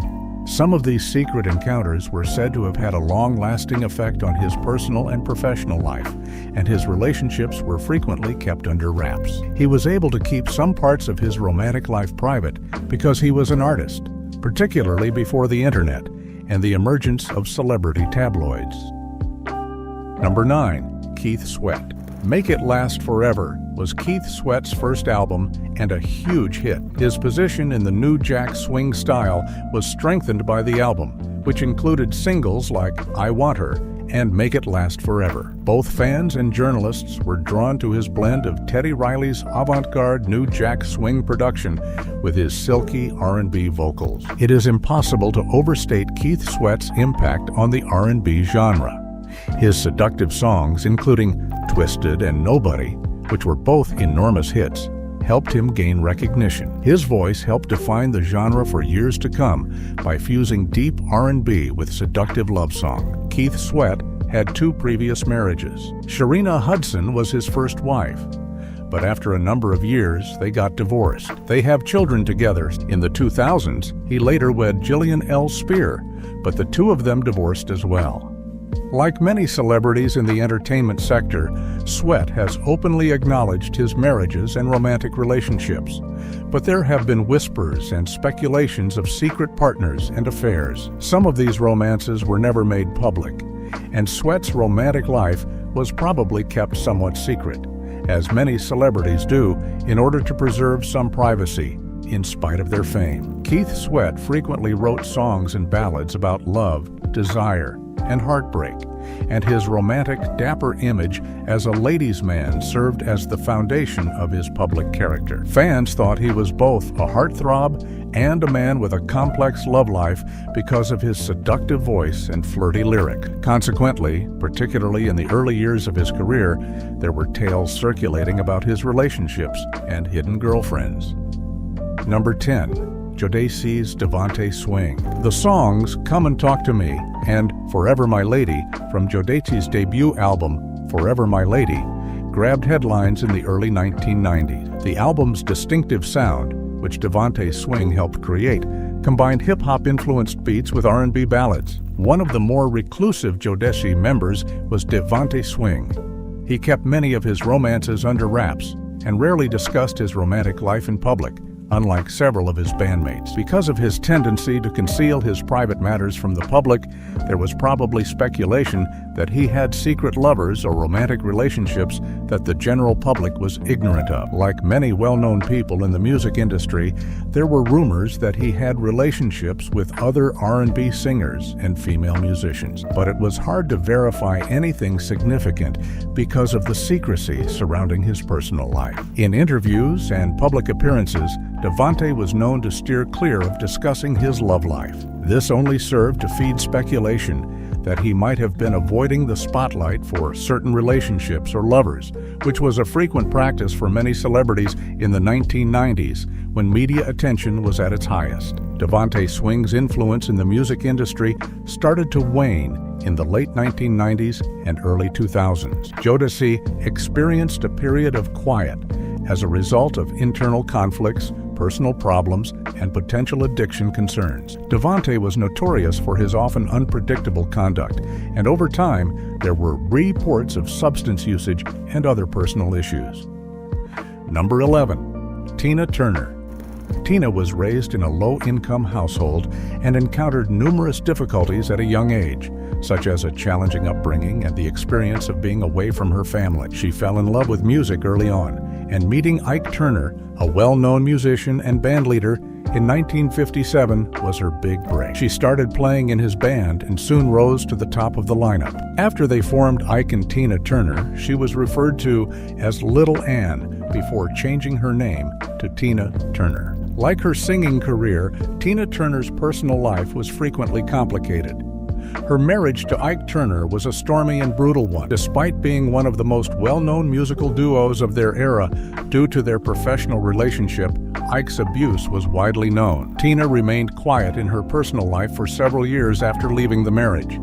S1: Some of these secret encounters were said to have had a long-lasting effect on his personal and professional life, and his relationships were frequently kept under wraps. He was able to keep some parts of his romantic life private because he was an artist, particularly before the internet and the emergence of celebrity tabloids. Number 9. Keith Sweat. Make It Last Forever was Keith Sweat's first album and a huge hit. His position in the new jack swing style was strengthened by the album, which included singles like I Want Her and Make It Last Forever. Both fans and journalists were drawn to his blend of Teddy Riley's avant-garde new jack swing production with his silky R&B vocals. It is impossible to overstate Keith Sweat's impact on the R&B genre. His seductive songs, including Twisted and Nobody, which were both enormous hits, helped him gain recognition. His voice helped define the genre for years to come by fusing deep R&B with seductive love song. Keith Sweat had 2 previous marriages. Sharina Hudson was his first wife, but after a number of years, they got divorced. They have children together. In the 2000s, he later wed Jillian L. Spear, but the 2 of them divorced as well. Like many celebrities in the entertainment sector, Sweat has openly acknowledged his marriages and romantic relationships, but there have been whispers and speculations of secret partners and affairs. Some of these romances were never made public, and Sweat's romantic life was probably kept somewhat secret, as many celebrities do in order to preserve some privacy, in spite of their fame. Keith Sweat frequently wrote songs and ballads about love, desire, and heartbreak, and his romantic, dapper image as a ladies' man served as the foundation of his public character. Fans thought he was both a heartthrob and a man with a complex love life because of his seductive voice and flirty lyric. Consequently, particularly in the early years of his career, there were tales circulating about his relationships and hidden girlfriends. Number 10. Jodeci's Devante Swing. The songs Come and Talk to Me and Forever My Lady from Jodeci's debut album, Forever My Lady, grabbed headlines in the early 1990s. The album's distinctive sound, which Devante Swing helped create, combined hip-hop-influenced beats with R&B ballads. One of the more reclusive Jodeci members was Devante Swing. He kept many of his romances under wraps and rarely discussed his romantic life in public, unlike several of his bandmates. Because of his tendency to conceal his private matters from the public, there was probably speculation that he had secret lovers or romantic relationships that the general public was ignorant of. Like many well-known people in the music industry, there were rumors that he had relationships with other R&B singers and female musicians, but it was hard to verify anything significant because of the secrecy surrounding his personal life. In interviews and public appearances, Devante was known to steer clear of discussing his love life. This only served to feed speculation that he might have been avoiding the spotlight for certain relationships or lovers, which was a frequent practice for many celebrities in the 1990s when media attention was at its highest. Devante Swing's influence in the music industry started to wane in the late 1990s and early 2000s. Jodeci experienced a period of quiet as a result of internal conflicts, personal problems, and potential addiction concerns. Devante was notorious for his often unpredictable conduct, and over time, there were reports of substance usage and other personal issues. Number 11. Tina Turner. Tina was raised in a low-income household and encountered numerous difficulties at a young age, such as a challenging upbringing and the experience of being away from her family. She fell in love with music early on, and meeting Ike Turner, a well-known musician and bandleader, in 1957 was her big break. She started playing in his band and soon rose to the top of the lineup. After they formed Ike and Tina Turner, she was referred to as Little Ann before changing her name to Tina Turner. Like her singing career, Tina Turner's personal life was frequently complicated. Her marriage to Ike Turner was a stormy and brutal one. Despite being one of the most well-known musical duos of their era, due to their professional relationship, Ike's abuse was widely known. Tina remained quiet in her personal life for several years after leaving the marriage.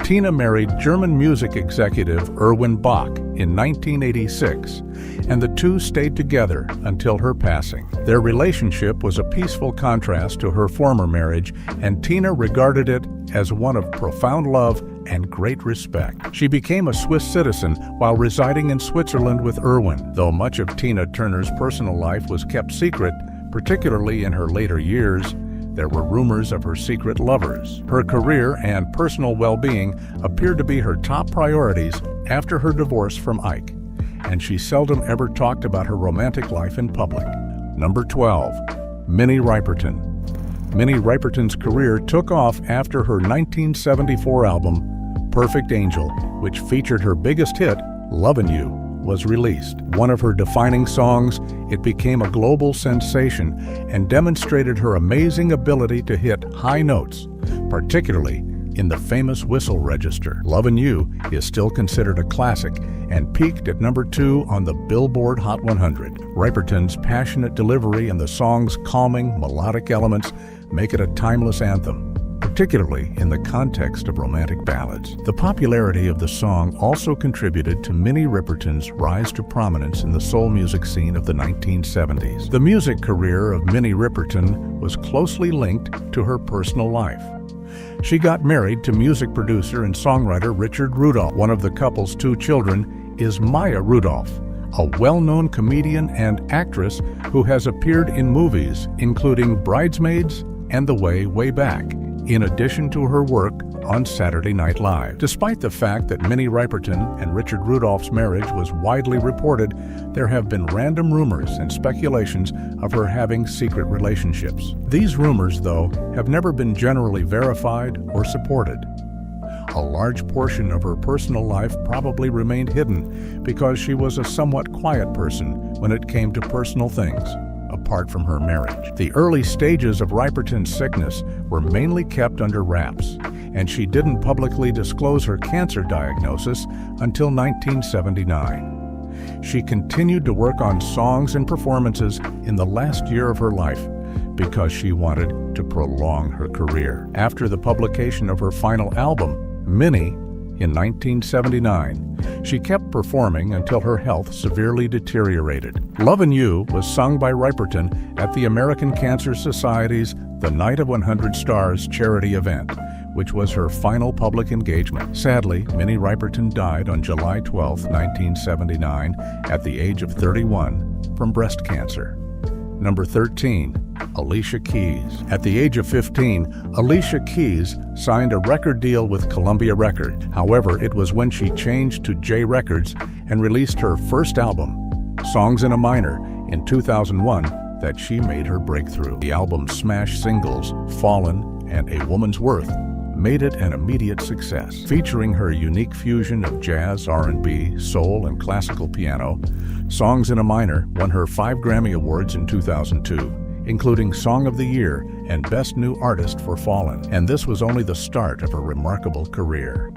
S1: Tina married German music executive Erwin Bach in 1986, and the two stayed together until her passing. Their relationship was a peaceful contrast to her former marriage, and Tina regarded it as one of profound love and great respect. She became a Swiss citizen while residing in Switzerland with Erwin. Though much of Tina Turner's personal life was kept secret, particularly in her later years, there were rumors of her secret lovers. Her career and personal well-being appeared to be her top priorities after her divorce from Ike, and she seldom ever talked about her romantic life in public. Number 12. Minnie Riperton. Minnie Riperton's career took off after her 1974 album, Perfect Angel, which featured her biggest hit, Lovin' You, was released. One of her defining songs, it became a global sensation and demonstrated her amazing ability to hit high notes, particularly in the famous whistle register. Lovin' You is still considered a classic and peaked at number 2 on the Billboard Hot 100. Riperton's passionate delivery and the song's calming, melodic elements make it a timeless anthem, particularly in the context of romantic ballads. The popularity of the song also contributed to Minnie Riperton's rise to prominence in the soul music scene of the 1970s. The music career of Minnie Riperton was closely linked to her personal life. She got married to music producer and songwriter Richard Rudolph. One of the couple's 2 children is Maya Rudolph, a well-known comedian and actress who has appeared in movies including Bridesmaids and The Way Back, in addition to her work on Saturday Night Live. Despite the fact that Minnie Riperton and Richard Rudolph's marriage was widely reported, there have been random rumors and speculations of her having secret relationships. These rumors, though, have never been generally verified or supported. A large portion of her personal life probably remained hidden because she was a somewhat quiet person when it came to personal things, apart from her marriage. The early stages of Riperton's sickness were mainly kept under wraps, and she didn't publicly disclose her cancer diagnosis until 1979. She continued to work on songs and performances in the last year of her life because she wanted to prolong her career. After the publication of her final album, Minnie, in 1979, she kept performing until her health severely deteriorated. Lovin' You was sung by Riperton at the American Cancer Society's The Night of 100 Stars charity event, which was her final public engagement. Sadly, Minnie Riperton died on July 12, 1979, at the age of 31 from breast cancer. Number 13. Alicia Keys. At the age of 15, Alicia Keys signed a record deal with Columbia Records. However, it was when she changed to J Records and released her first album, Songs in a Minor, in 2001 that she made her breakthrough. The album's smash singles, Fallen and A Woman's Worth, made it an immediate success. Featuring her unique fusion of jazz, R&B, soul, and classical piano, Songs in a Minor won her 5 Grammy Awards in 2002, including Song of the Year and Best New Artist for Fallen, and this was only the start of a remarkable career.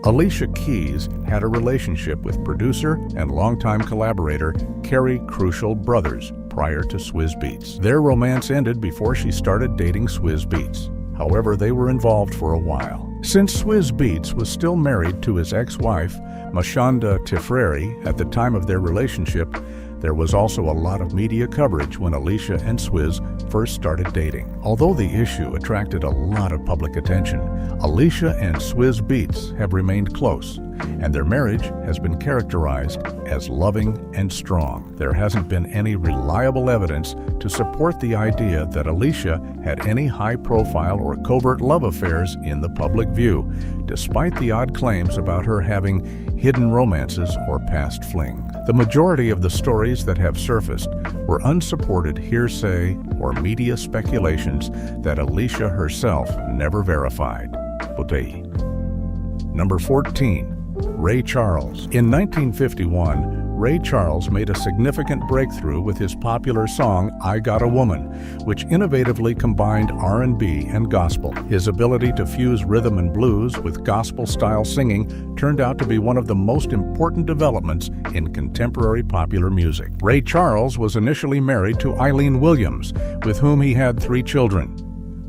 S1: Alicia Keys had a relationship with producer and longtime collaborator Carrie Crucial Brothers prior to Swizz Beatz. Their romance ended before she started dating Swizz Beatz. However, they were involved for a while. Since Swizz Beatz was still married to his ex-wife, Mashonda Tifreri, at the time of their relationship, there was also a lot of media coverage when Alicia and Swizz first started dating. Although the issue attracted a lot of public attention, Alicia and Swizz Beatz have remained close, and their marriage has been characterized as loving and strong. There hasn't been any reliable evidence to support the idea that Alicia had any high-profile or covert love affairs in the public view, despite the odd claims about her having hidden romances or past fling. The majority of the stories that have surfaced were unsupported hearsay or media speculations that Alicia herself never verified. Number 14. Ray Charles. In 1951, Ray Charles made a significant breakthrough with his popular song, I Got a Woman, which innovatively combined R&B and gospel. His ability to fuse rhythm and blues with gospel-style singing turned out to be one of the most important developments in contemporary popular music. Ray Charles was initially married to Eileen Williams, with whom he had 3 children.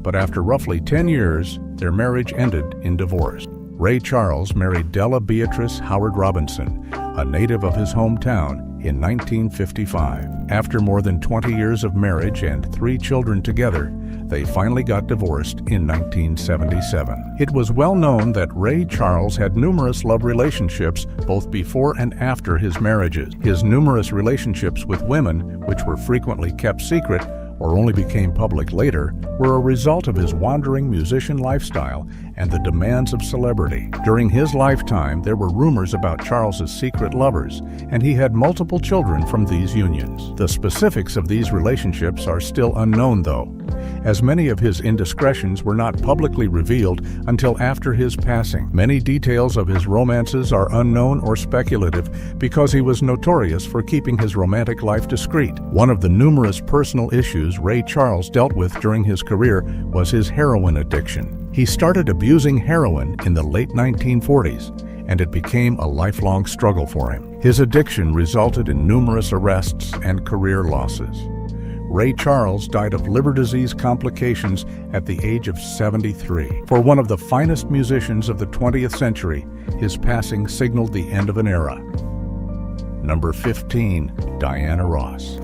S1: But after roughly 10 years, their marriage ended in divorce. Ray Charles married Della Beatrice Howard Robinson, a native of his hometown, in 1955. After more than 20 years of marriage and 3 children together, they finally got divorced in 1977. It was well known that Ray Charles had numerous love relationships both before and after his marriages. His numerous relationships with women, which were frequently kept secret or only became public later, were a result of his wandering musician lifestyle and the demands of celebrity. During his lifetime, there were rumors about Charles's secret lovers, and he had multiple children from these unions. The specifics of these relationships are still unknown, though, as many of his indiscretions were not publicly revealed until after his passing. Many details of his romances are unknown or speculative because he was notorious for keeping his romantic life discreet. One of the numerous personal issues Ray Charles dealt with during his career was his heroin addiction. He started abusing heroin in the late 1940s, and it became a lifelong struggle for him. His addiction resulted in numerous arrests and career losses. Ray Charles died of liver disease complications at the age of 73. For one of the finest musicians of the 20th century, his passing signaled the end of an era. Number 15, Diana Ross.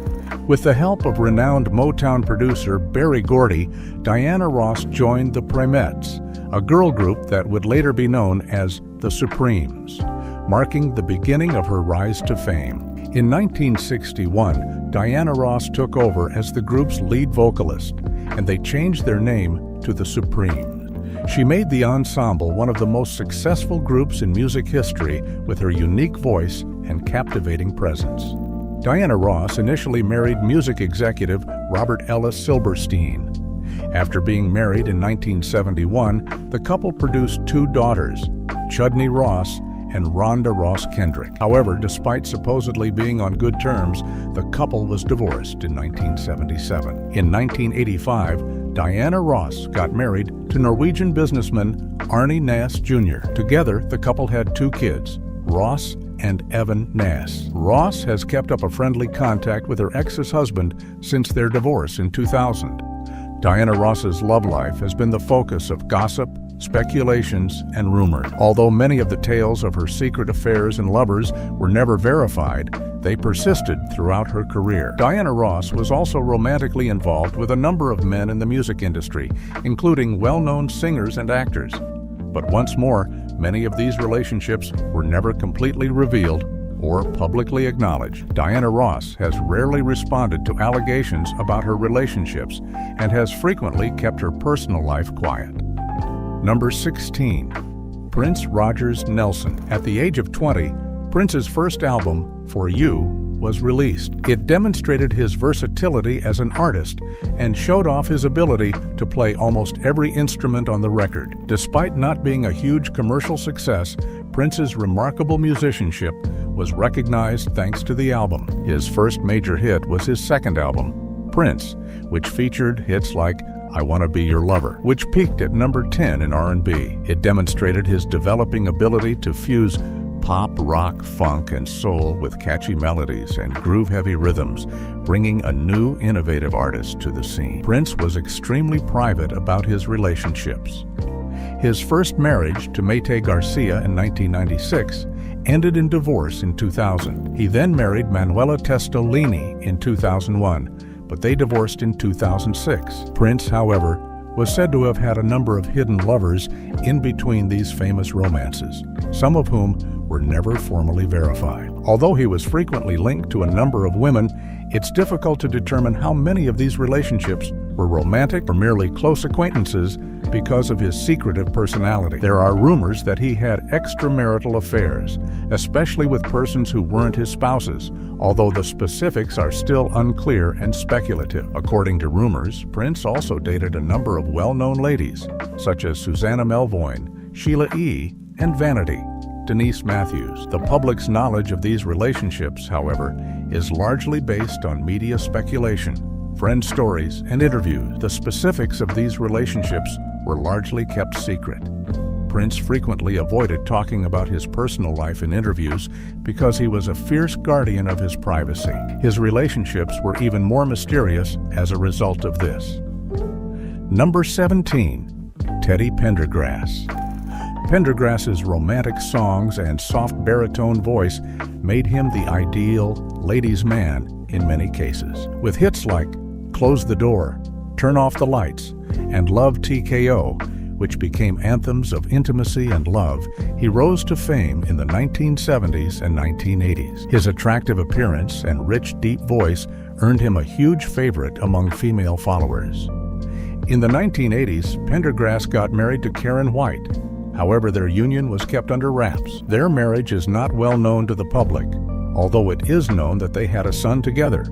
S1: With the help of renowned Motown producer Berry Gordy, Diana Ross joined the Primettes, a girl group that would later be known as the Supremes, marking the beginning of her rise to fame. In 1961, Diana Ross took over as the group's lead vocalist, and they changed their name to the Supremes. She made the ensemble one of the most successful groups in music history with her unique voice and captivating presence. Diana Ross initially married music executive Robert Ellis Silberstein. After being married in 1971, the couple produced 2 daughters, Chudney Ross and Rhonda Ross Kendrick. However, despite supposedly being on good terms, the couple was divorced in 1977. In 1985, Diana Ross got married to Norwegian businessman Arne Næss Jr. Together, the couple had 2 kids, Ross and Evan Næss. Ross has kept up a friendly contact with her ex-husband since their divorce in 2000. Diana Ross's love life has been the focus of gossip, speculations, and rumor. Although many of the tales of her secret affairs and lovers were never verified, they persisted throughout her career. Diana Ross was also romantically involved with a number of men in the music industry, including well-known singers and actors. But once more, many of these relationships were never completely revealed or publicly acknowledged. Diana Ross has rarely responded to allegations about her relationships and has frequently kept her personal life quiet. Number 16, Prince Rogers Nelson. At the age of 20, Prince's first album, For You, was released. It demonstrated his versatility as an artist and showed off his ability to play almost every instrument on the record. Despite not being a huge commercial success, Prince's remarkable musicianship was recognized thanks to the album. His first major hit was his second album, Prince, which featured hits like I Wanna Be Your Lover, which peaked at number 10 in R&B. It demonstrated his developing ability to fuse pop, rock, funk, and soul with catchy melodies and groove-heavy rhythms, bringing a new, innovative artist to the scene. Prince was extremely private about his relationships. His first marriage to Mayte Garcia in 1996 ended in divorce in 2000. He then married Manuela Testolini in 2001, but they divorced in 2006. Prince, however, was said to have had a number of hidden lovers in between these famous romances, some of whom were never formally verified. Although he was frequently linked to a number of women, it's difficult to determine how many of these relationships were romantic or merely close acquaintances because of his secretive personality. There are rumors that he had extramarital affairs, especially with persons who weren't his spouses, although the specifics are still unclear and speculative. According to rumors, Prince also dated a number of well-known ladies, such as Susanna Melvoin, Sheila E., and Vanity, Denise Matthews. The public's knowledge of these relationships, however, is largely based on media speculation, friend stories, and interviews. The specifics of these relationships were largely kept secret. Prince frequently avoided talking about his personal life in interviews because he was a fierce guardian of his privacy. His relationships were even more mysterious as a result of this. Number 17, Teddy Pendergrass. Pendergrass's romantic songs and soft baritone voice made him the ideal ladies' man in many cases. With hits like Close the Door, Turn Off the Lights, and Love TKO, which became anthems of intimacy and love, he rose to fame in the 1970s and 1980s. His attractive appearance and rich, deep voice earned him a huge favorite among female followers. In the 1980s, Pendergrass got married to Karen White. However, their union was kept under wraps. Their marriage is not well known to the public, although it is known that they had a son together.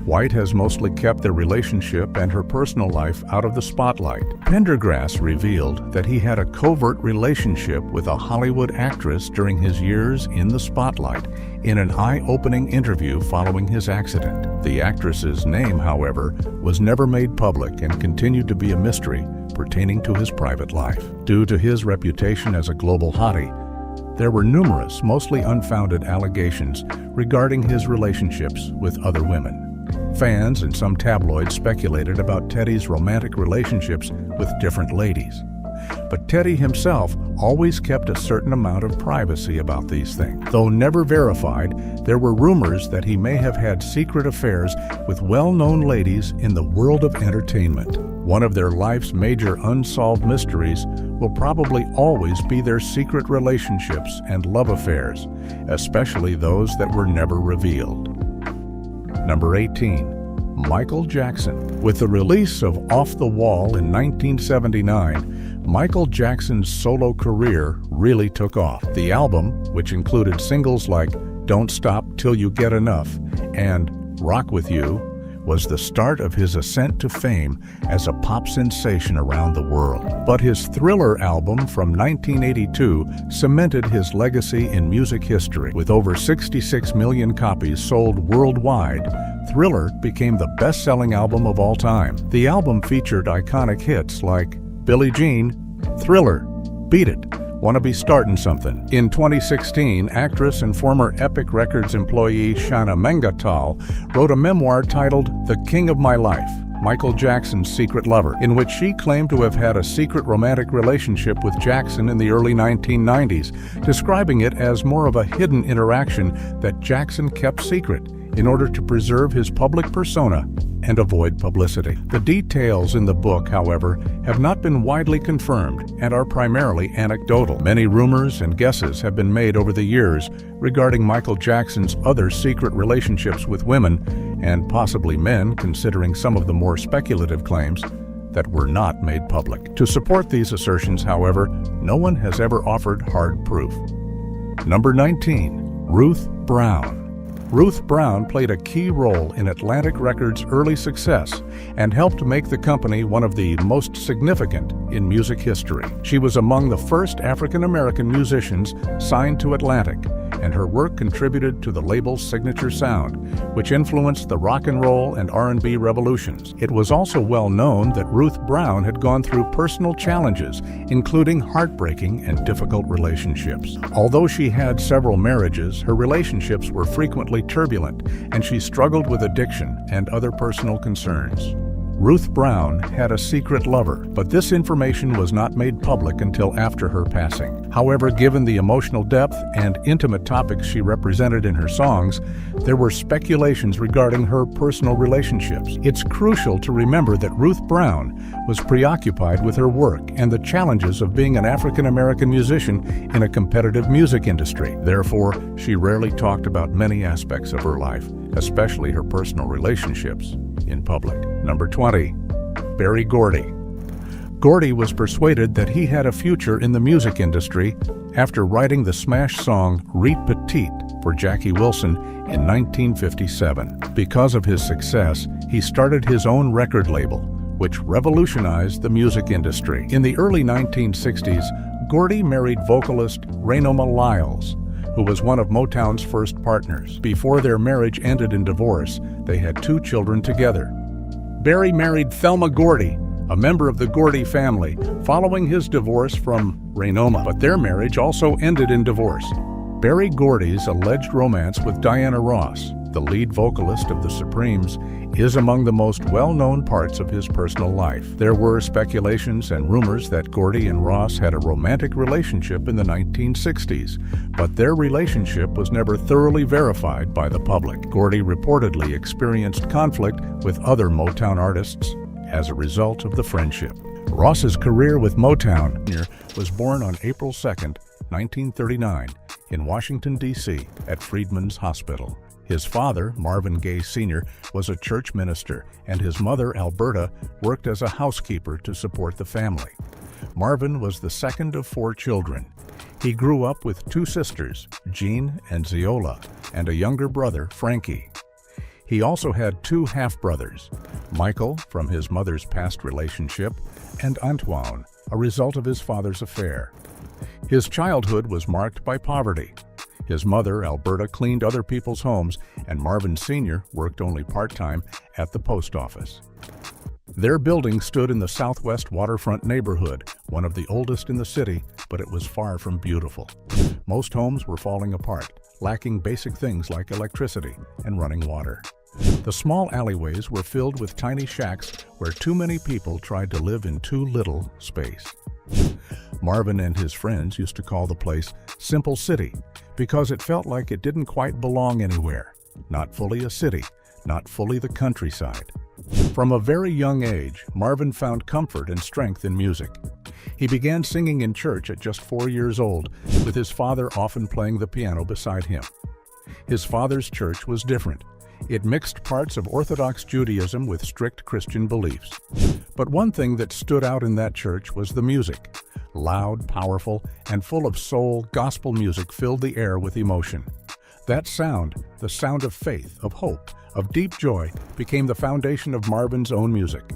S1: White has mostly kept their relationship and her personal life out of the spotlight. Pendergrass revealed that he had a covert relationship with a Hollywood actress during his years in the spotlight in an eye-opening interview following his accident. The actress's name, however, was never made public and continued to be a mystery pertaining to his private life. Due to his reputation as a global hottie, there were numerous, mostly unfounded allegations regarding his relationships with other women. Fans and some tabloids speculated about Teddy's romantic relationships with different ladies. But Teddy himself always kept a certain amount of privacy about these things. Though never verified, there were rumors that he may have had secret affairs with well-known ladies in the world of entertainment. One of their life's major unsolved mysteries will probably always be their secret relationships and love affairs, especially those that were never revealed. Number 18. Michael Jackson. With the release of Off the Wall in 1979, Michael Jackson's solo career really took off. The album, which included singles like Don't Stop Till You Get Enough and Rock With You, was the start of his ascent to fame as a pop sensation around the world. But his Thriller album from 1982 cemented his legacy in music history. With over 66 million copies sold worldwide, Thriller became the best-selling album of all time. The album featured iconic hits like Billie Jean, Thriller, Beat It, Wanna Be Startin' Something. In 2016, actress and former Epic Records employee Shana Mengatal wrote a memoir titled The King of My Life, Michael Jackson's Secret Lover, in which she claimed to have had a secret romantic relationship with Jackson in the early 1990s, describing it as more of a hidden interaction that Jackson kept secret in order to preserve his public persona and avoid publicity. The details in the book, however, have not been widely confirmed and are primarily anecdotal. Many rumors and guesses have been made over the years regarding Michael Jackson's other secret relationships with women and possibly men, considering some of the more speculative claims that were not made public. To support these assertions, however, no one has ever offered hard proof. Number 19. Ruth Brown. Ruth Brown played a key role in Atlantic Records' early success and helped make the company one of the most significant in music history. She was among the first African-American musicians signed to Atlantic, and her work contributed to the label's signature sound, which influenced the rock and roll and R&B revolutions. It was also well known that Ruth Brown had gone through personal challenges, including heartbreaking and difficult relationships. Although she had several marriages, her relationships were frequently turbulent, and she struggled with addiction and other personal concerns. Ruth Brown had a secret lover, but this information was not made public until after her passing. However, given the emotional depth and intimate topics she represented in her songs, there were speculations regarding her personal relationships. It's crucial to remember that Ruth Brown was preoccupied with her work and the challenges of being an African-American musician in a competitive music industry. Therefore, she rarely talked about many aspects of her life, especially her personal relationships, in public. Number 20. Berry Gordy. Gordy was persuaded that he had a future in the music industry after writing the smash song Reet Petite for Jackie Wilson in 1957. Because of his success, he started his own record label, which revolutionized the music industry. In the early 1960s, Gordy married vocalist Raynoma Lyles, who was one of Motown's first partners. Before their marriage ended in divorce, they had 2 children together. Berry married Thelma Gordy, a member of the Gordy family, following his divorce from Raynoma, but their marriage also ended in divorce. Berry Gordy's alleged romance with Diana Ross the lead vocalist of the Supremes, is among the most well-known parts of his personal life. There were speculations and rumors that Gordy and Ross had a romantic relationship in the 1960s, but their relationship was never thoroughly verified by the public. Gordy reportedly experienced conflict with other Motown artists as a result of the friendship. Ross's career with Motown was born on April 2, 1939, in Washington, D.C., at Freedman's Hospital. His father, Marvin Gaye Sr., was a church minister, and his mother, Alberta, worked as a housekeeper to support the family. Marvin was the second of 4 children. He grew up with 2 sisters, Jean and Zeola, and a younger brother, Frankie. He also had 2 half-brothers, Michael, from his mother's past relationship, and Antoine, a result of his father's affair. His childhood was marked by poverty. His mother, Alberta, cleaned other people's homes, and Marvin Sr. worked only part-time at the post office. Their building stood in the southwest waterfront neighborhood, one of the oldest in the city, but it was far from beautiful. Most homes were falling apart, lacking basic things like electricity and running water. The small alleyways were filled with tiny shacks where too many people tried to live in too little space. Marvin and his friends used to call the place Simple City because it felt like it didn't quite belong anywhere. Not fully a city, not fully the countryside. From a very young age, Marvin found comfort and strength in music. He began singing in church at just 4 years old, with his father often playing the piano beside him. His father's church was different. It mixed parts of Orthodox Judaism with strict Christian beliefs. But one thing that stood out in that church was the music. Loud, powerful, and full of soul, gospel music filled the air with emotion. That sound, the sound of faith, of hope, of deep joy, became the foundation of Marvin's own music.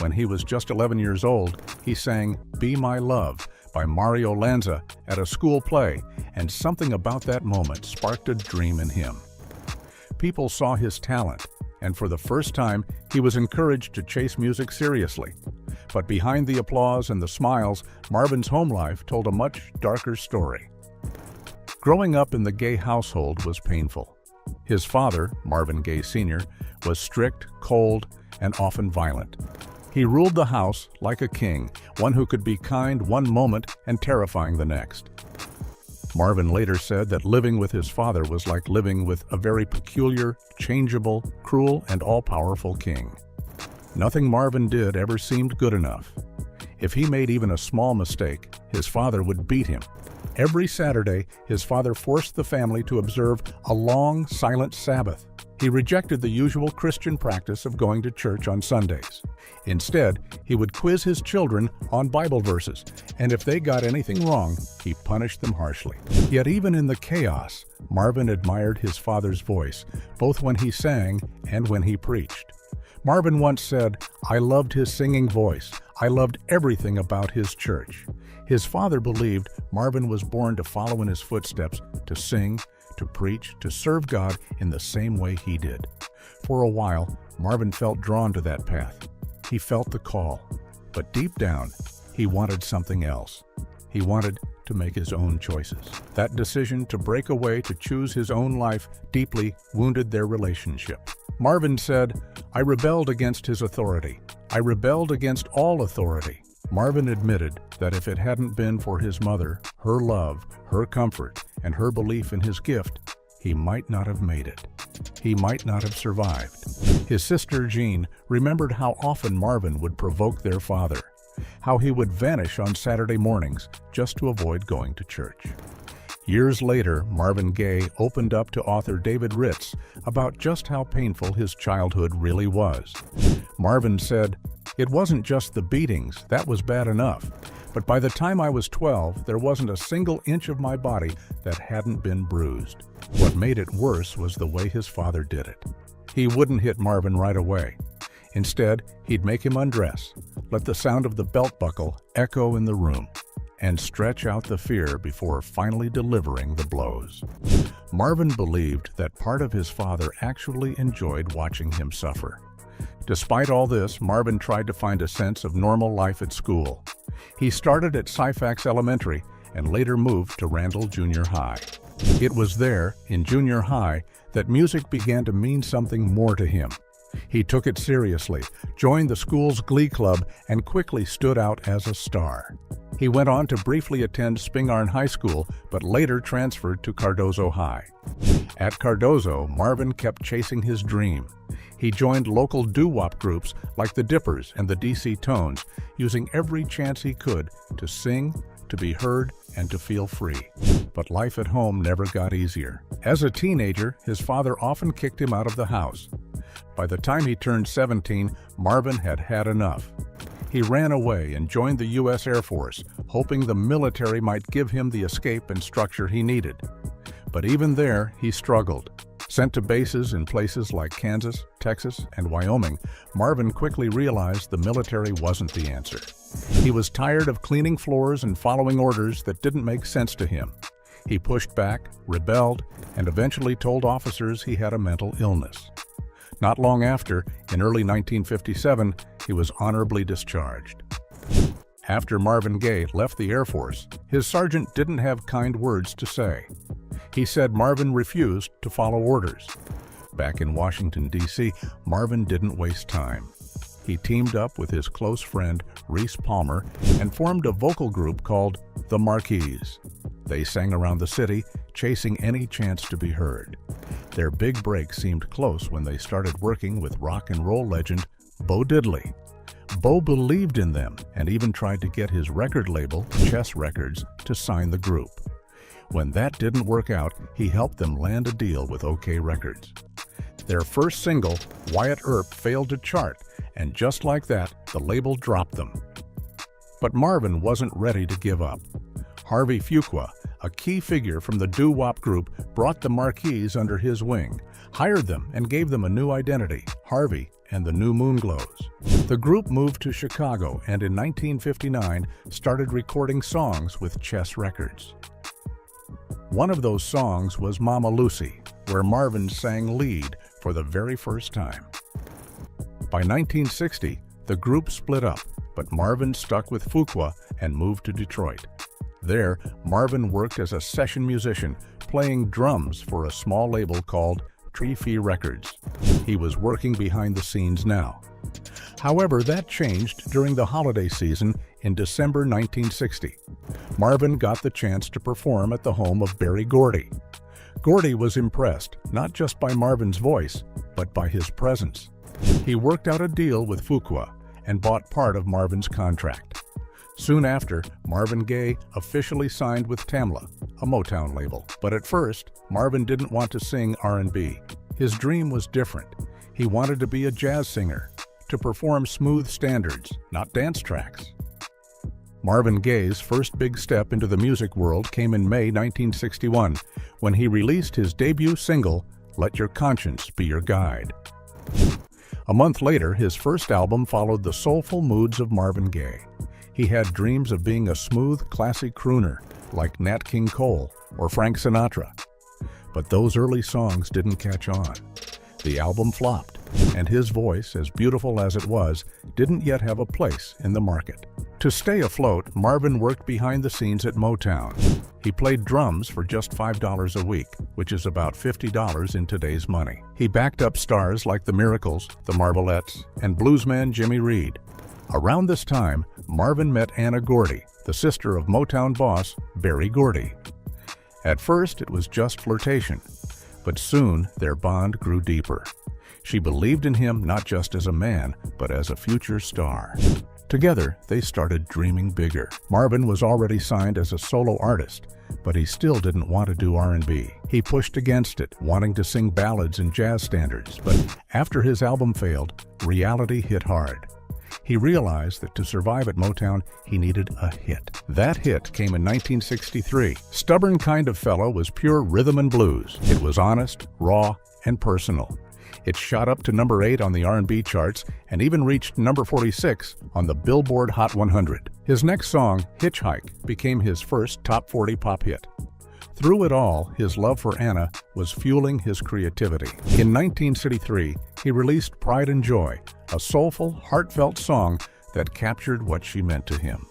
S1: When he was just 11 years old, he sang "Be My Love" by Mario Lanza at a school play, and something about that moment sparked a dream in him. People saw his talent, and for the first time, he was encouraged to chase music seriously. But behind the applause and the smiles, Marvin's home life told a much darker story. Growing up in the Gaye household was painful. His father, Marvin Gaye Sr., was strict, cold, and often violent. He ruled the house like a king, one who could be kind one moment and terrifying the next. Marvin later said that living with his father was like living with a very peculiar, changeable, cruel, and all-powerful king. Nothing Marvin did ever seemed good enough. If he made even a small mistake, his father would beat him. Every Saturday, his father forced the family to observe a long, silent Sabbath. He rejected the usual Christian practice of going to church on Sundays. Instead, he would quiz his children on Bible verses, and if they got anything wrong, he punished them harshly. Yet even in the chaos, Marvin admired his father's voice, both when he sang and when he preached. Marvin once said, "I loved his singing voice. I loved everything about his church." His father believed Marvin was born to follow in his footsteps, to sing, to preach, to serve God in the same way he did. For a while, Marvin felt drawn to that path. He felt the call, but deep down, he wanted something else. He wanted to make his own choices. That decision to break away to choose his own life deeply wounded their relationship. Marvin said, "I rebelled against his authority. I rebelled against all authority." Marvin admitted that if it hadn't been for his mother, her love, her comfort, and her belief in his gift, he might not have made it. He might not have survived. His sister Jean remembered how often Marvin would provoke their father, how he would vanish on Saturday mornings just to avoid going to church. Years later, Marvin Gaye opened up to author David Ritz about just how painful his childhood really was. Marvin said, "It wasn't just the beatings, that was bad enough. But by the time I was 12, there wasn't a single inch of my body that hadn't been bruised." What made it worse was the way his father did it. He wouldn't hit Marvin right away. Instead, he'd make him undress, let the sound of the belt buckle echo in the room, and stretch out the fear before finally delivering the blows. Marvin believed that part of his father actually enjoyed watching him suffer. Despite all this, Marvin tried to find a sense of normal life at school. He started at Syfax Elementary and later moved to Randall Junior High. It was there, in junior high, that music began to mean something more to him. He took it seriously, joined the school's glee club, and quickly stood out as a star. He went on to briefly attend Spingarn High School, but later transferred to Cardozo High. At Cardozo, Marvin kept chasing his dream. He joined local doo-wop groups like the Dippers and the DC Tones, using every chance he could to sing, to be heard, and to feel free. But life at home never got easier. As a teenager, his father often kicked him out of the house. By the time he turned 17, Marvin had had enough. He ran away and joined the U.S. Air Force, hoping the military might give him the escape and structure he needed. But even there, he struggled. Sent to bases in places like Kansas, Texas, and Wyoming, Marvin quickly realized the military wasn't the answer. He was tired of cleaning floors and following orders that didn't make sense to him. He pushed back, rebelled, and eventually told officers he had a mental illness. Not long after, in early 1957, he was honorably discharged. After Marvin Gaye left the Air Force, his sergeant didn't have kind words to say. He said Marvin refused to follow orders. Back in Washington, D.C., Marvin didn't waste time. He teamed up with his close friend, Reese Palmer, and formed a vocal group called the Marquis. They sang around the city, chasing any chance to be heard. Their big break seemed close when they started working with rock and roll legend Bo Diddley. Bo believed in them and even tried to get his record label, Chess Records, to sign the group. When that didn't work out, he helped them land a deal with OK Records. Their first single, Wyatt Earp, failed to chart, and just like that, the label dropped them. But Marvin wasn't ready to give up. Harvey Fuqua, a key figure from the doo-wop group, brought the Marquis under his wing, hired them, and gave them a new identity, Harvey and the New Moonglows. The group moved to Chicago and in 1959 started recording songs with Chess Records. One of those songs was Mama Lucy, where Marvin sang lead for the very first time. By 1960, the group split up, but Marvin stuck with Fuqua and moved to Detroit. There, Marvin worked as a session musician, playing drums for a small label called Tree Fee Records. He was working behind the scenes now. However, that changed during the holiday season in December 1960. Marvin got the chance to perform at the home of Berry Gordy. Gordy was impressed, not just by Marvin's voice, but by his presence. He worked out a deal with Fuqua and bought part of Marvin's contract. Soon after, Marvin Gaye officially signed with Tamla, a Motown label. But at first, Marvin didn't want to sing R&B. His dream was different. He wanted to be a jazz singer, to perform smooth standards, not dance tracks. Marvin Gaye's first big step into the music world came in May 1961, when he released his debut single, Let Your Conscience Be Your Guide. A month later, his first album followed the soulful moods of Marvin Gaye. He had dreams of being a smooth, classy crooner like Nat King Cole or Frank Sinatra. But those early songs didn't catch on. The album flopped, and his voice, as beautiful as it was, didn't yet have a place in the market. To stay afloat, Marvin worked behind the scenes at Motown. He played drums for just $5 a week, which is about $50 in today's money. He backed up stars like the Miracles, the Marvelettes, and bluesman Jimmy Reed. Around this time, Marvin met Anna Gordy, the sister of Motown boss Berry Gordy. At first, it was just flirtation, but soon their bond grew deeper. She believed in him not just as a man, but as a future star. Together, they started dreaming bigger. Marvin was already signed as a solo artist, but he still didn't want to do R&B. He pushed against it, wanting to sing ballads and jazz standards, but after his album failed, reality hit hard. He realized that to survive at Motown, he needed a hit. That hit came in 1963. Stubborn Kind of Fellow was pure rhythm and blues. It was honest, raw, and personal. It shot up to number 8 on the R&B charts and even reached number 46 on the Billboard Hot 100. His next song, Hitchhike, became his first top 40 pop hit. Through it all, his love for Anna was fueling his creativity. In 1963, he released Pride and Joy, a soulful, heartfelt song that captured what she meant to him.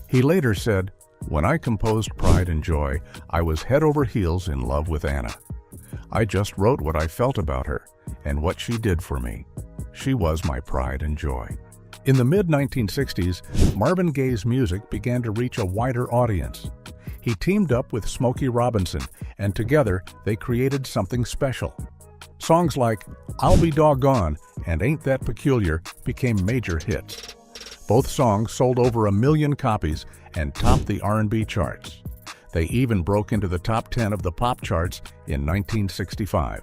S1: He later said, When I composed Pride and Joy, I was head over heels in love with Anna. I just wrote what I felt about her and what she did for me. She was my pride and joy. In the mid-1960s, Marvin Gaye's music began to reach a wider audience. He teamed up with Smokey Robinson, and together they created something special. Songs like I'll Be Doggone and Ain't That Peculiar became major hits. Both songs sold over 1 million copies and topped the R&B charts. They even broke into the top 10 of the pop charts in 1965.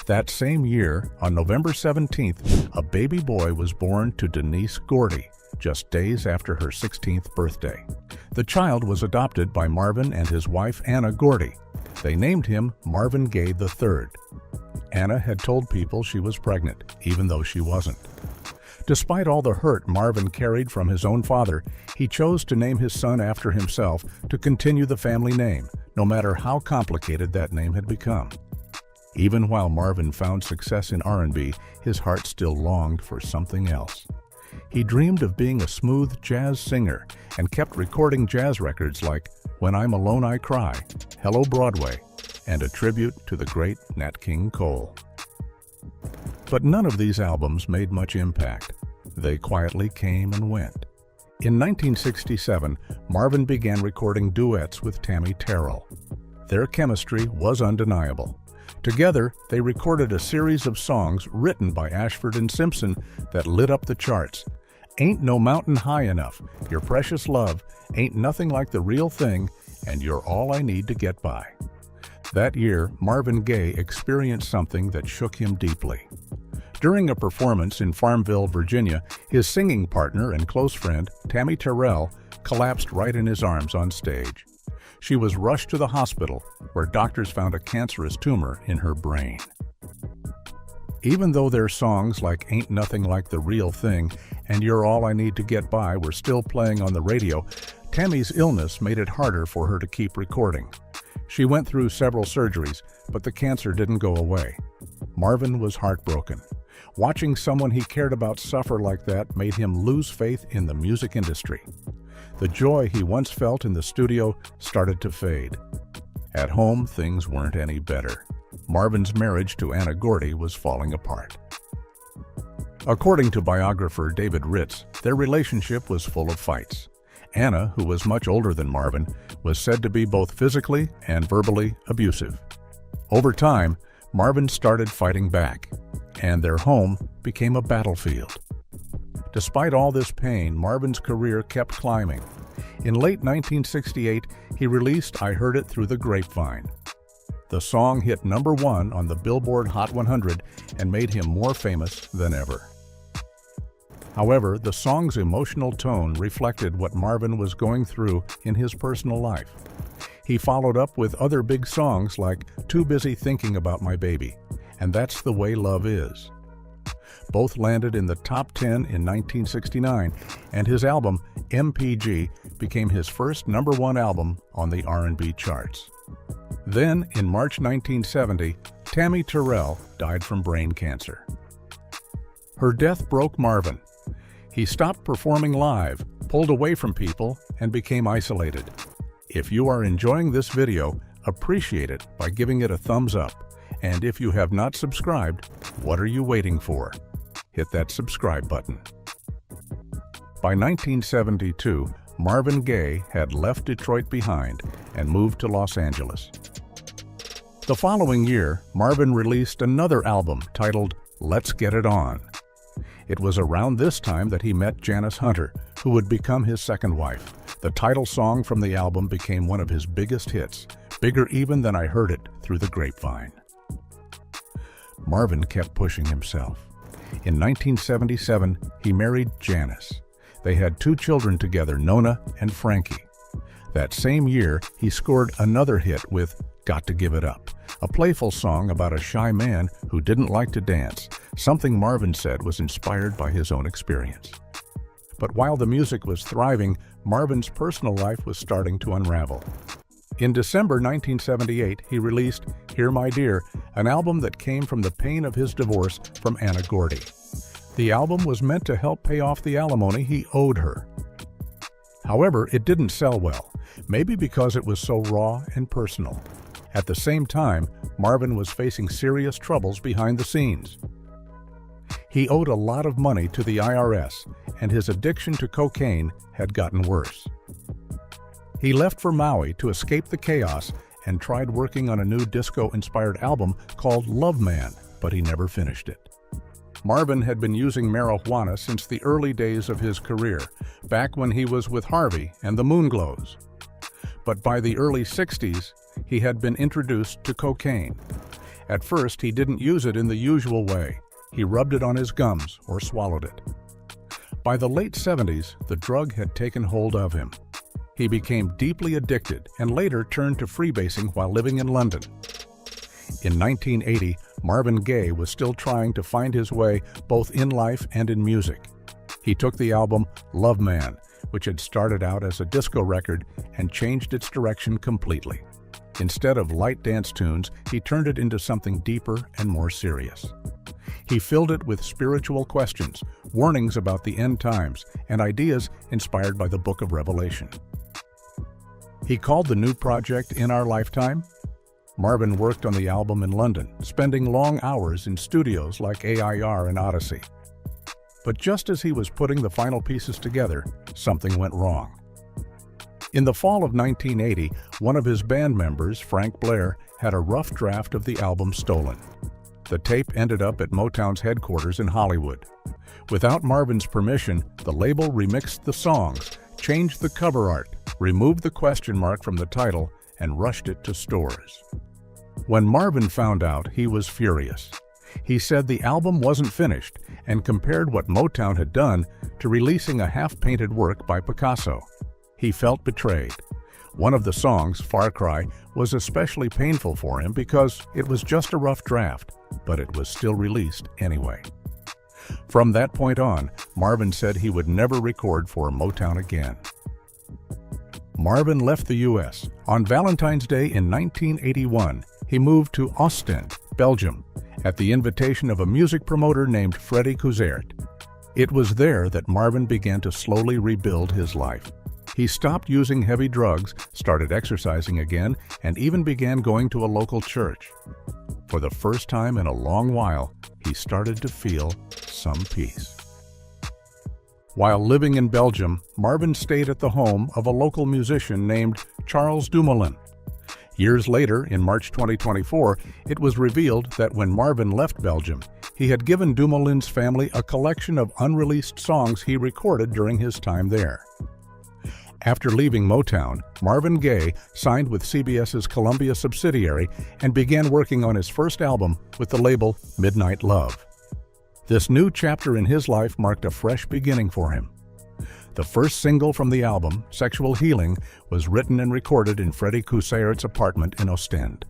S1: That same year, on November 17th, a baby boy was born to Denise Gordy, just days after her 16th birthday. The child was adopted by Marvin and his wife Anna Gordy. They named him Marvin Gaye III. Anna had told people she was pregnant, even though she wasn't. Despite all the hurt Marvin carried from his own father, he chose to name his son after himself to continue the family name, no matter how complicated that name had become. Even while Marvin found success in R&B, his heart still longed for something else. He dreamed of being a smooth jazz singer and kept recording jazz records like When I'm Alone I Cry, Hello Broadway, and a tribute to the great Nat King Cole. But none of these albums made much impact. They quietly came and went. In 1967, Marvin began recording duets with Tammy Terrell. Their chemistry was undeniable. Together, they recorded a series of songs written by Ashford and Simpson that lit up the charts. Ain't No Mountain High Enough, Your Precious Love, Ain't Nothing Like the Real Thing, and You're All I Need to Get By. That year, Marvin Gaye experienced something that shook him deeply. During a performance in Farmville, Virginia, his singing partner and close friend, Tammy Terrell, collapsed right in his arms on stage. She was rushed to the hospital, where doctors found a cancerous tumor in her brain. Even though their songs like Ain't Nothing Like the Real Thing and You're All I Need to Get By were still playing on the radio, Tammy's illness made it harder for her to keep recording. She went through several surgeries, but the cancer didn't go away. Marvin was heartbroken. Watching someone he cared about suffer like that made him lose faith in the music industry. The joy he once felt in the studio started to fade. At home, things weren't any better. Marvin's marriage to Anna Gordy was falling apart. According to biographer David Ritz, their relationship was full of fights. Anna, who was much older than Marvin, was said to be both physically and verbally abusive. Over time, Marvin started fighting back, and their home became a battlefield. Despite all this pain, Marvin's career kept climbing. In late 1968, he released I Heard It Through the Grapevine. The song hit #1 on the Billboard Hot 100 and made him more famous than ever. However, the song's emotional tone reflected what Marvin was going through in his personal life. He followed up with other big songs like Too Busy Thinking About My Baby and That's the Way Love Is. Both landed in the top 10 in 1969, and his album, MPG, became his first #1 album on the R&B charts. Then, in March 1970, Tammy Terrell died from brain cancer. Her death broke Marvin. He stopped performing live, pulled away from people, and became isolated. If you are enjoying this video, appreciate it by giving it a thumbs up. And if you have not subscribed, what are you waiting for? Hit that subscribe button. By 1972, Marvin Gaye had left Detroit behind and moved to Los Angeles. The following year, Marvin released another album titled Let's Get It On. It was around this time that he met Janice Hunter, who would become his second wife. The title song from the album became one of his biggest hits, bigger even than I Heard It Through the Grapevine. Marvin kept pushing himself. In 1977, he married Janice. They had 2 children together, Nona and Frankie. That same year, he scored another hit with Got to Give It Up, a playful song about a shy man who didn't like to dance, something Marvin said was inspired by his own experience. But while the music was thriving, Marvin's personal life was starting to unravel. In December 1978, he released Here My Dear, an album that came from the pain of his divorce from Anna Gordy. The album was meant to help pay off the alimony he owed her. However, it didn't sell well, maybe because it was so raw and personal. At the same time, Marvin was facing serious troubles behind the scenes. He owed a lot of money to the IRS, and his addiction to cocaine had gotten worse. He left for Maui to escape the chaos and tried working on a new disco-inspired album called Love Man, but he never finished it. Marvin had been using marijuana since the early days of his career, back when he was with Harvey and the Moonglows. But by the early 60s, he had been introduced to cocaine. At first, he didn't use it in the usual way. He rubbed it on his gums or swallowed it. By the late 70s, the drug had taken hold of him. He became deeply addicted and later turned to freebasing while living in London. In 1980, Marvin Gaye was still trying to find his way both in life and in music. He took the album Love Man, which had started out as a disco record, and changed its direction completely. Instead of light dance tunes, he turned it into something deeper and more serious. He filled it with spiritual questions, warnings about the end times, and ideas inspired by the Book of Revelation. He called the new project In Our Lifetime. Marvin worked on the album in London, spending long hours in studios like AIR and Odyssey. But just as he was putting the final pieces together, something went wrong. In the fall of 1980, one of his band members, Frank Blair, had a rough draft of the album stolen. The tape ended up at Motown's headquarters in Hollywood. Without Marvin's permission, the label remixed the songs, changed the cover art, removed the question mark from the title, and rushed it to stores. When Marvin found out, he was furious. He said the album wasn't finished and compared what Motown had done to releasing a half-painted work by Picasso. He felt betrayed. One of the songs, Far Cry, was especially painful for him because it was just a rough draft, but it was still released anyway. From that point on, Marvin said he would never record for Motown again. Marvin left the U.S. On Valentine's Day in 1981, he moved to Ostend, Belgium, at the invitation of a music promoter named Freddie Cousaert. It was there that Marvin began to slowly rebuild his life. He stopped using heavy drugs, started exercising again, and even began going to a local church. For the first time in a long while, he started to feel some peace. While living in Belgium, Marvin stayed at the home of a local musician named Charles Dumoulin. Years later, in March 2024, it was revealed that when Marvin left Belgium, he had given Dumoulin's family a collection of unreleased songs he recorded during his time there. After leaving Motown, Marvin Gaye signed with CBS's Columbia subsidiary and began working on his first album with the label Midnight Love. This new chapter in his life marked a fresh beginning for him. The first single from the album, Sexual Healing, was written and recorded in Freddie Cousaert's apartment in Ostend.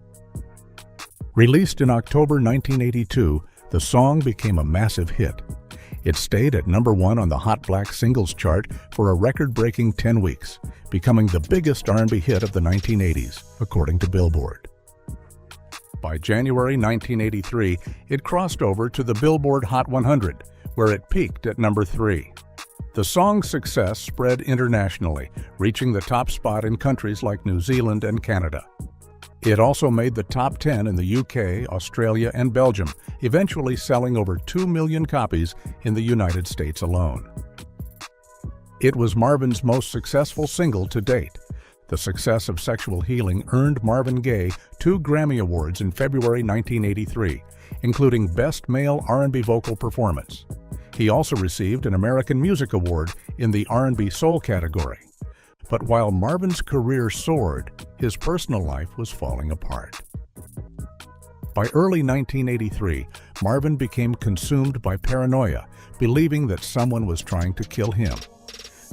S1: Released in October 1982, the song became a massive hit. It stayed at #1 on the Hot Black Singles chart for a record-breaking 10 weeks, becoming the biggest R&B hit of the 1980s, according to Billboard. By January 1983, it crossed over to the Billboard Hot 100, where it peaked at #3. The song's success spread internationally, reaching the top spot in countries like New Zealand and Canada. It also made the top 10 in the UK, Australia, and Belgium, eventually selling over 2 million copies in the United States alone. It was Marvin's most successful single to date. The success of Sexual Healing earned Marvin Gaye 2 Grammy Awards in February 1983, including Best Male R&B Vocal Performance. He also received an American Music Award in the R&B Soul category. But while Marvin's career soared, his personal life was falling apart. By early 1983, Marvin became consumed by paranoia, believing that someone was trying to kill him.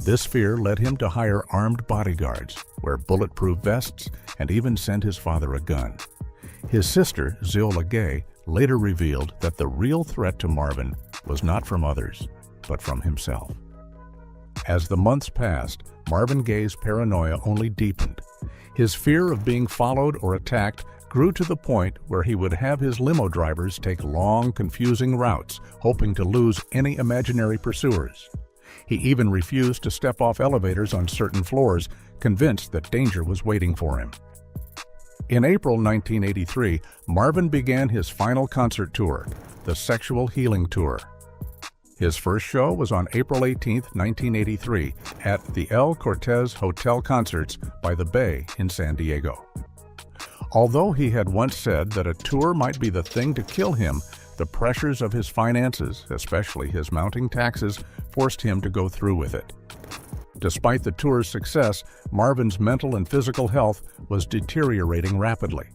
S1: This fear led him to hire armed bodyguards, wear bulletproof vests, and even send his father a gun. His sister, Zeola Gaye, later revealed that the real threat to Marvin was not from others, but from himself. As the months passed, Marvin Gaye's paranoia only deepened. His fear of being followed or attacked grew to the point where he would have his limo drivers take long, confusing routes, hoping to lose any imaginary pursuers. He even refused to step off elevators on certain floors, convinced that danger was waiting for him. In April 1983, Marvin began his final concert tour, the Sexual Healing Tour. His first show was on April 18, 1983, at the El Cortez Hotel Concerts by the Bay in San Diego. Although he had once said that a tour might be the thing to kill him, the pressures of his finances, especially his mounting taxes, forced him to go through with it. Despite the tour's success, Marvin's mental and physical health was deteriorating rapidly.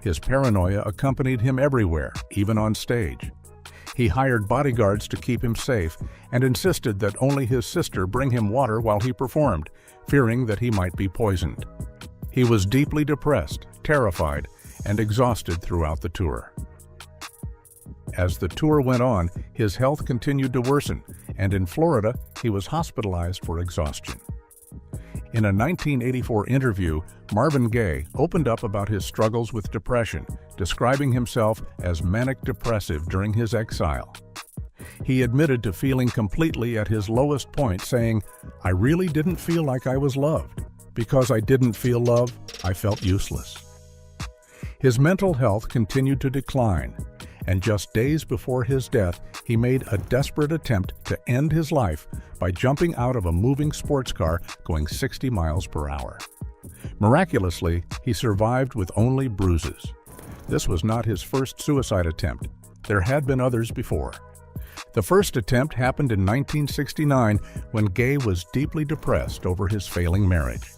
S1: His paranoia accompanied him everywhere, even on stage. He hired bodyguards to keep him safe and insisted that only his sister bring him water while he performed, fearing that he might be poisoned. He was deeply depressed, terrified, and exhausted throughout the tour. As the tour went on, his health continued to worsen, and in Florida, he was hospitalized for exhaustion. In a 1984 interview, Marvin Gaye opened up about his struggles with depression, describing himself as manic-depressive during his exile. He admitted to feeling completely at his lowest point, saying, "I really didn't feel like I was loved. Because I didn't feel love, I felt useless." His mental health continued to decline, and just days before his death, he made a desperate attempt to end his life by jumping out of a moving sports car going 60 miles per hour. Miraculously, he survived with only bruises. This was not his first suicide attempt. There had been others before. The first attempt happened in 1969 when Gaye was deeply depressed over his failing marriage.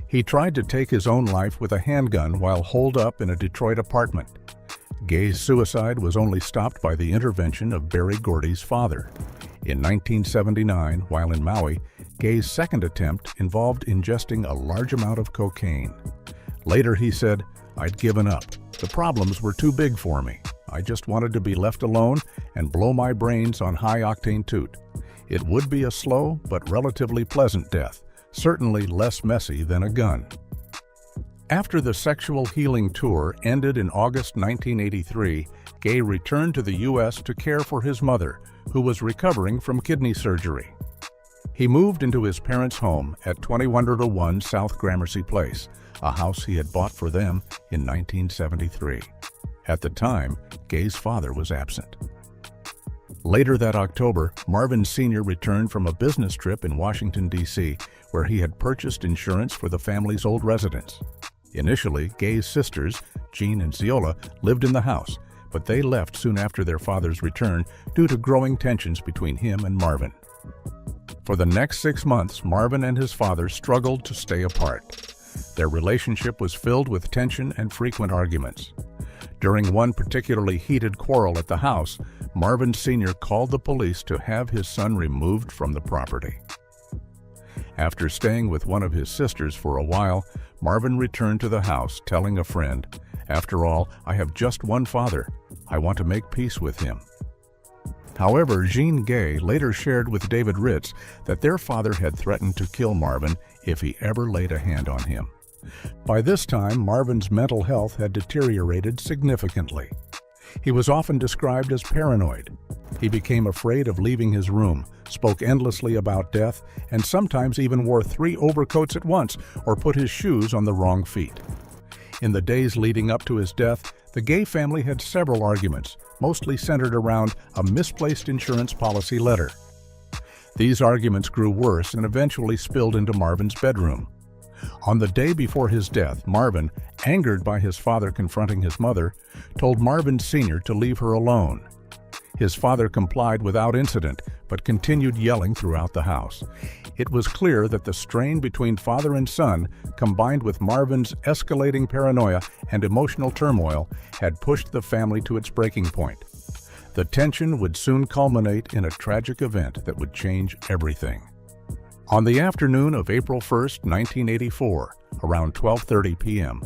S1: He tried to take his own life with a handgun while holed up in a Detroit apartment. Gaye's suicide was only stopped by the intervention of Berry Gordy's father. In 1979, while in Maui, Gaye's second attempt involved ingesting a large amount of cocaine. Later he said, "I'd given up. The problems were too big for me. I just wanted to be left alone and blow my brains on high-octane toot. It would be a slow but relatively pleasant death, certainly less messy than a gun." After the Sexual Healing Tour ended in August 1983, Gaye returned to the U.S. to care for his mother, who was recovering from kidney surgery. He moved into his parents' home at 2101 South Gramercy Place, a house he had bought for them in 1973. At the time, Gaye's father was absent. Later that October, Marvin Sr. returned from a business trip in Washington, D.C., where he had purchased insurance for the family's old residence. Initially, Gaye's sisters, Jean and Ziola, lived in the house, but they left soon after their father's return due to growing tensions between him and Marvin. For the next 6 months, Marvin and his father struggled to stay apart. Their relationship was filled with tension and frequent arguments. During one particularly heated quarrel at the house, Marvin Sr. called the police to have his son removed from the property. After staying with one of his sisters for a while, Marvin returned to the house, telling a friend, "After all, I have just one father. I want to make peace with him." However, Jean Gaye later shared with David Ritz that their father had threatened to kill Marvin if he ever laid a hand on him. By this time, Marvin's mental health had deteriorated significantly. He was often described as paranoid. He became afraid of leaving his room, spoke endlessly about death, and sometimes even wore 3 overcoats at once or put his shoes on the wrong feet. In the days leading up to his death, the Gaye family had several arguments, mostly centered around a misplaced insurance policy letter. These arguments grew worse and eventually spilled into Marvin's bedroom. On the day before his death, Marvin, angered by his father confronting his mother, told Marvin Sr. to leave her alone. His father complied without incident, but continued yelling throughout the house. It was clear that the strain between father and son, combined with Marvin's escalating paranoia and emotional turmoil, had pushed the family to its breaking point. The tension would soon culminate in a tragic event that would change everything. On the afternoon of April 1, 1984, around 12:30 p.m.,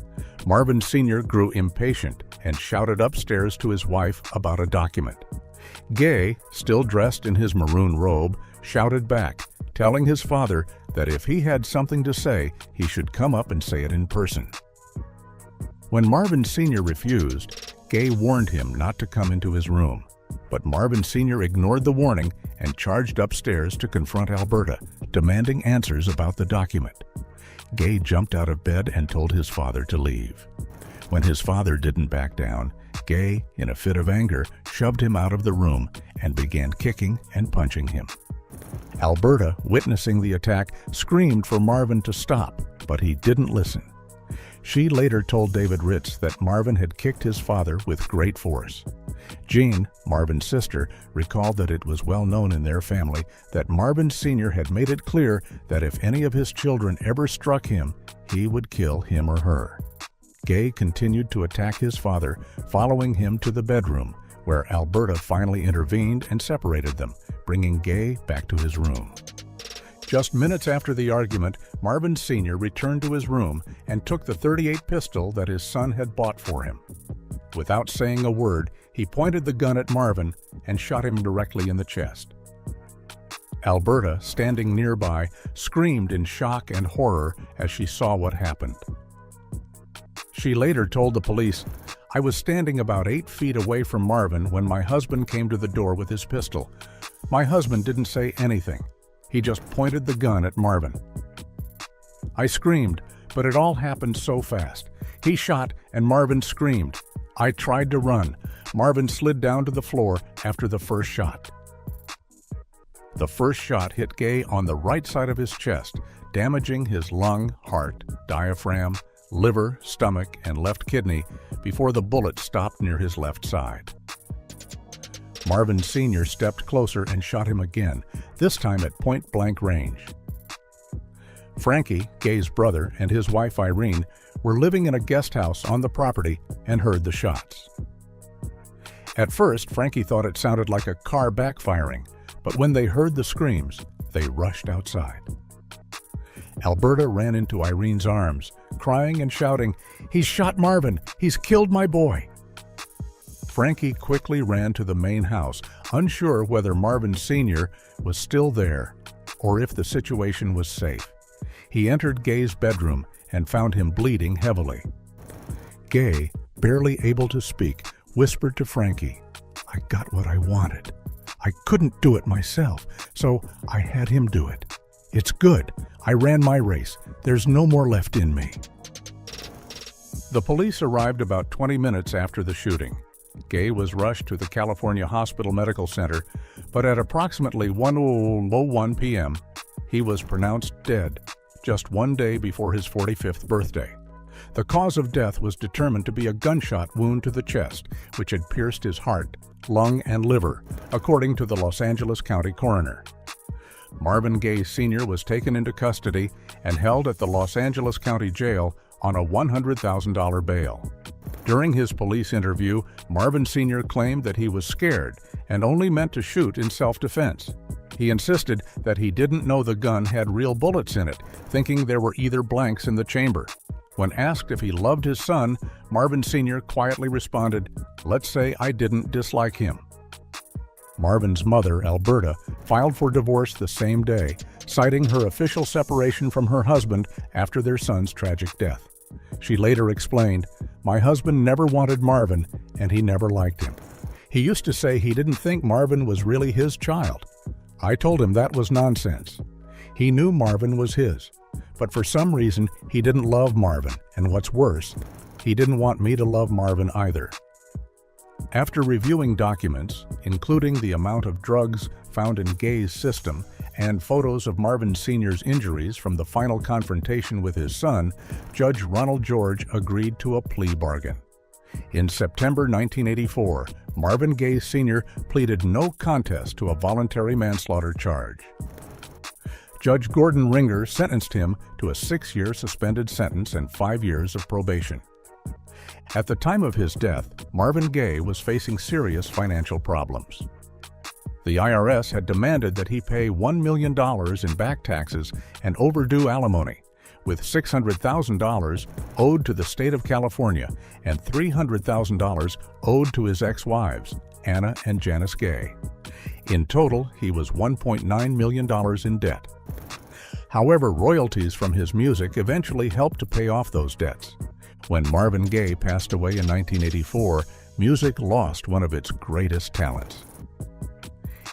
S1: Marvin Sr. grew impatient and shouted upstairs to his wife about a document. Gaye, still dressed in his maroon robe, shouted back, telling his father that if he had something to say, he should come up and say it in person. When Marvin Sr. refused, Gaye warned him not to come into his room. But Marvin Sr. ignored the warning and charged upstairs to confront Alberta, demanding answers about the document. Gay jumped out of bed and told his father to leave. When his father didn't back down, Gay, in a fit of anger, shoved him out of the room and began kicking and punching him. Alberta, witnessing the attack, screamed for Marvin to stop, but he didn't listen. She later told David Ritz that Marvin had kicked his father with great force. Jean, Marvin's sister, recalled that it was well known in their family that Marvin Sr. had made it clear that if any of his children ever struck him, he would kill him or her. Gay continued to attack his father, following him to the bedroom, where Alberta finally intervened and separated them, bringing Gay back to his room. Just minutes after the argument, Marvin Sr. returned to his room and took the .38 pistol that his son had bought for him. Without saying a word, he pointed the gun at Marvin and shot him directly in the chest. Alberta, standing nearby, screamed in shock and horror as she saw what happened. She later told the police, "I was standing about 8 feet away from Marvin when my husband came to the door with his pistol. My husband didn't say anything. He just pointed the gun at Marvin. I screamed, but it all happened so fast. He shot and Marvin screamed. I tried to run. Marvin slid down to the floor after the first shot." The first shot hit Gay on the right side of his chest, damaging his lung, heart, diaphragm, liver, stomach, and left kidney before the bullet stopped near his left side. Marvin Sr. stepped closer and shot him again, this time at point-blank range. Frankie, Gay's brother, and his wife Irene were living in a guest house on the property and heard the shots. At first, Frankie thought it sounded like a car backfiring, but when they heard the screams, they rushed outside. Alberta ran into Irene's arms, crying and shouting, "He's shot Marvin! He's killed my boy!" Frankie quickly ran to the main house, unsure whether Marvin Sr. was still there or if the situation was safe. He entered Gay's bedroom and found him bleeding heavily. Gay, barely able to speak, whispered to Frankie, "I got what I wanted. I couldn't do it myself, so I had him do it. It's good. I ran my race. There's no more left in me." The police arrived about 20 minutes after the shooting. Gay was rushed to the California Hospital Medical Center, but at approximately 1:01 p.m., he was pronounced dead, just 1 day before his 45th birthday. The cause of death was determined to be a gunshot wound to the chest, which had pierced his heart, lung, and liver, according to the Los Angeles County coroner. Marvin Gay Sr. was taken into custody and held at the Los Angeles County Jail on a $100,000 bail. During his police interview, Marvin Sr. claimed that he was scared and only meant to shoot in self-defense. He insisted that he didn't know the gun had real bullets in it, thinking there were either blanks in the chamber. When asked if he loved his son, Marvin Sr. quietly responded, "Let's say I didn't dislike him." Marvin's mother, Alberta, filed for divorce the same day, citing her official separation from her husband after their son's tragic death. She later explained, "My husband never wanted Marvin, and he never liked him. He used to say he didn't think Marvin was really his child. I told him that was nonsense. He knew Marvin was his, but for some reason he didn't love Marvin, and what's worse, he didn't want me to love Marvin either." After reviewing documents, including the amount of drugs found in Gay's system and photos of Marvin Sr.'s injuries from the final confrontation with his son, Judge Ronald George agreed to a plea bargain. In September 1984, Marvin Gay Sr. pleaded no contest to a voluntary manslaughter charge. Judge Gordon Ringer sentenced him to a 6-year suspended sentence and 5 years of probation. At the time of his death, Marvin Gay was facing serious financial problems. The IRS had demanded that he pay $1 million in back taxes and overdue alimony, with $600,000 owed to the state of California and $300,000 owed to his ex-wives, Anna and Janice Gay. In total, he was $1.9 million in debt. However, royalties from his music eventually helped to pay off those debts. When Marvin Gay passed away in 1984, music lost one of its greatest talents.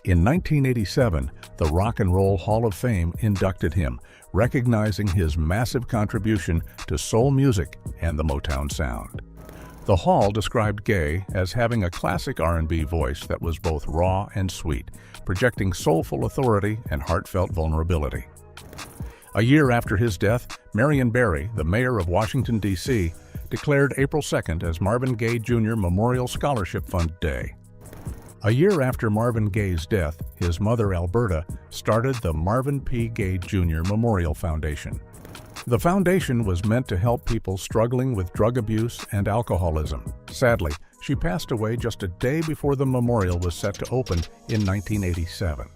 S1: In 1987, the Rock and Roll Hall of Fame inducted him, recognizing his massive contribution to soul music and the Motown sound. The Hall described Gaye as having a classic R&B voice that was both raw and sweet, projecting soulful authority and heartfelt vulnerability. A year after his death, Marion Barry, the mayor of Washington, D.C., declared April 2nd as Marvin Gaye Jr. Memorial Scholarship Fund Day. A year after Marvin Gaye's death, his mother, Alberta, started the Marvin P. Gaye Jr. Memorial Foundation. The foundation was meant to help people struggling with drug abuse and alcoholism. Sadly, she passed away just a day before the memorial was set to open in 1987.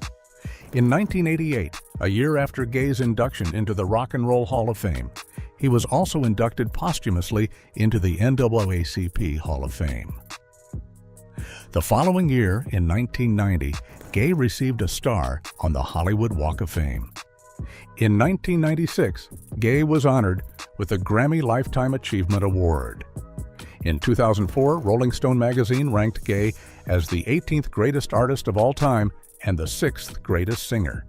S1: In 1988, a year after Gaye's induction into the Rock and Roll Hall of Fame, he was also inducted posthumously into the NAACP Hall of Fame. The following year, in 1990, Gaye received a star on the Hollywood Walk of Fame. In 1996, Gaye was honored with the Grammy Lifetime Achievement Award. In 2004, Rolling Stone magazine ranked Gaye as the 18th greatest artist of all time and the 6th greatest singer.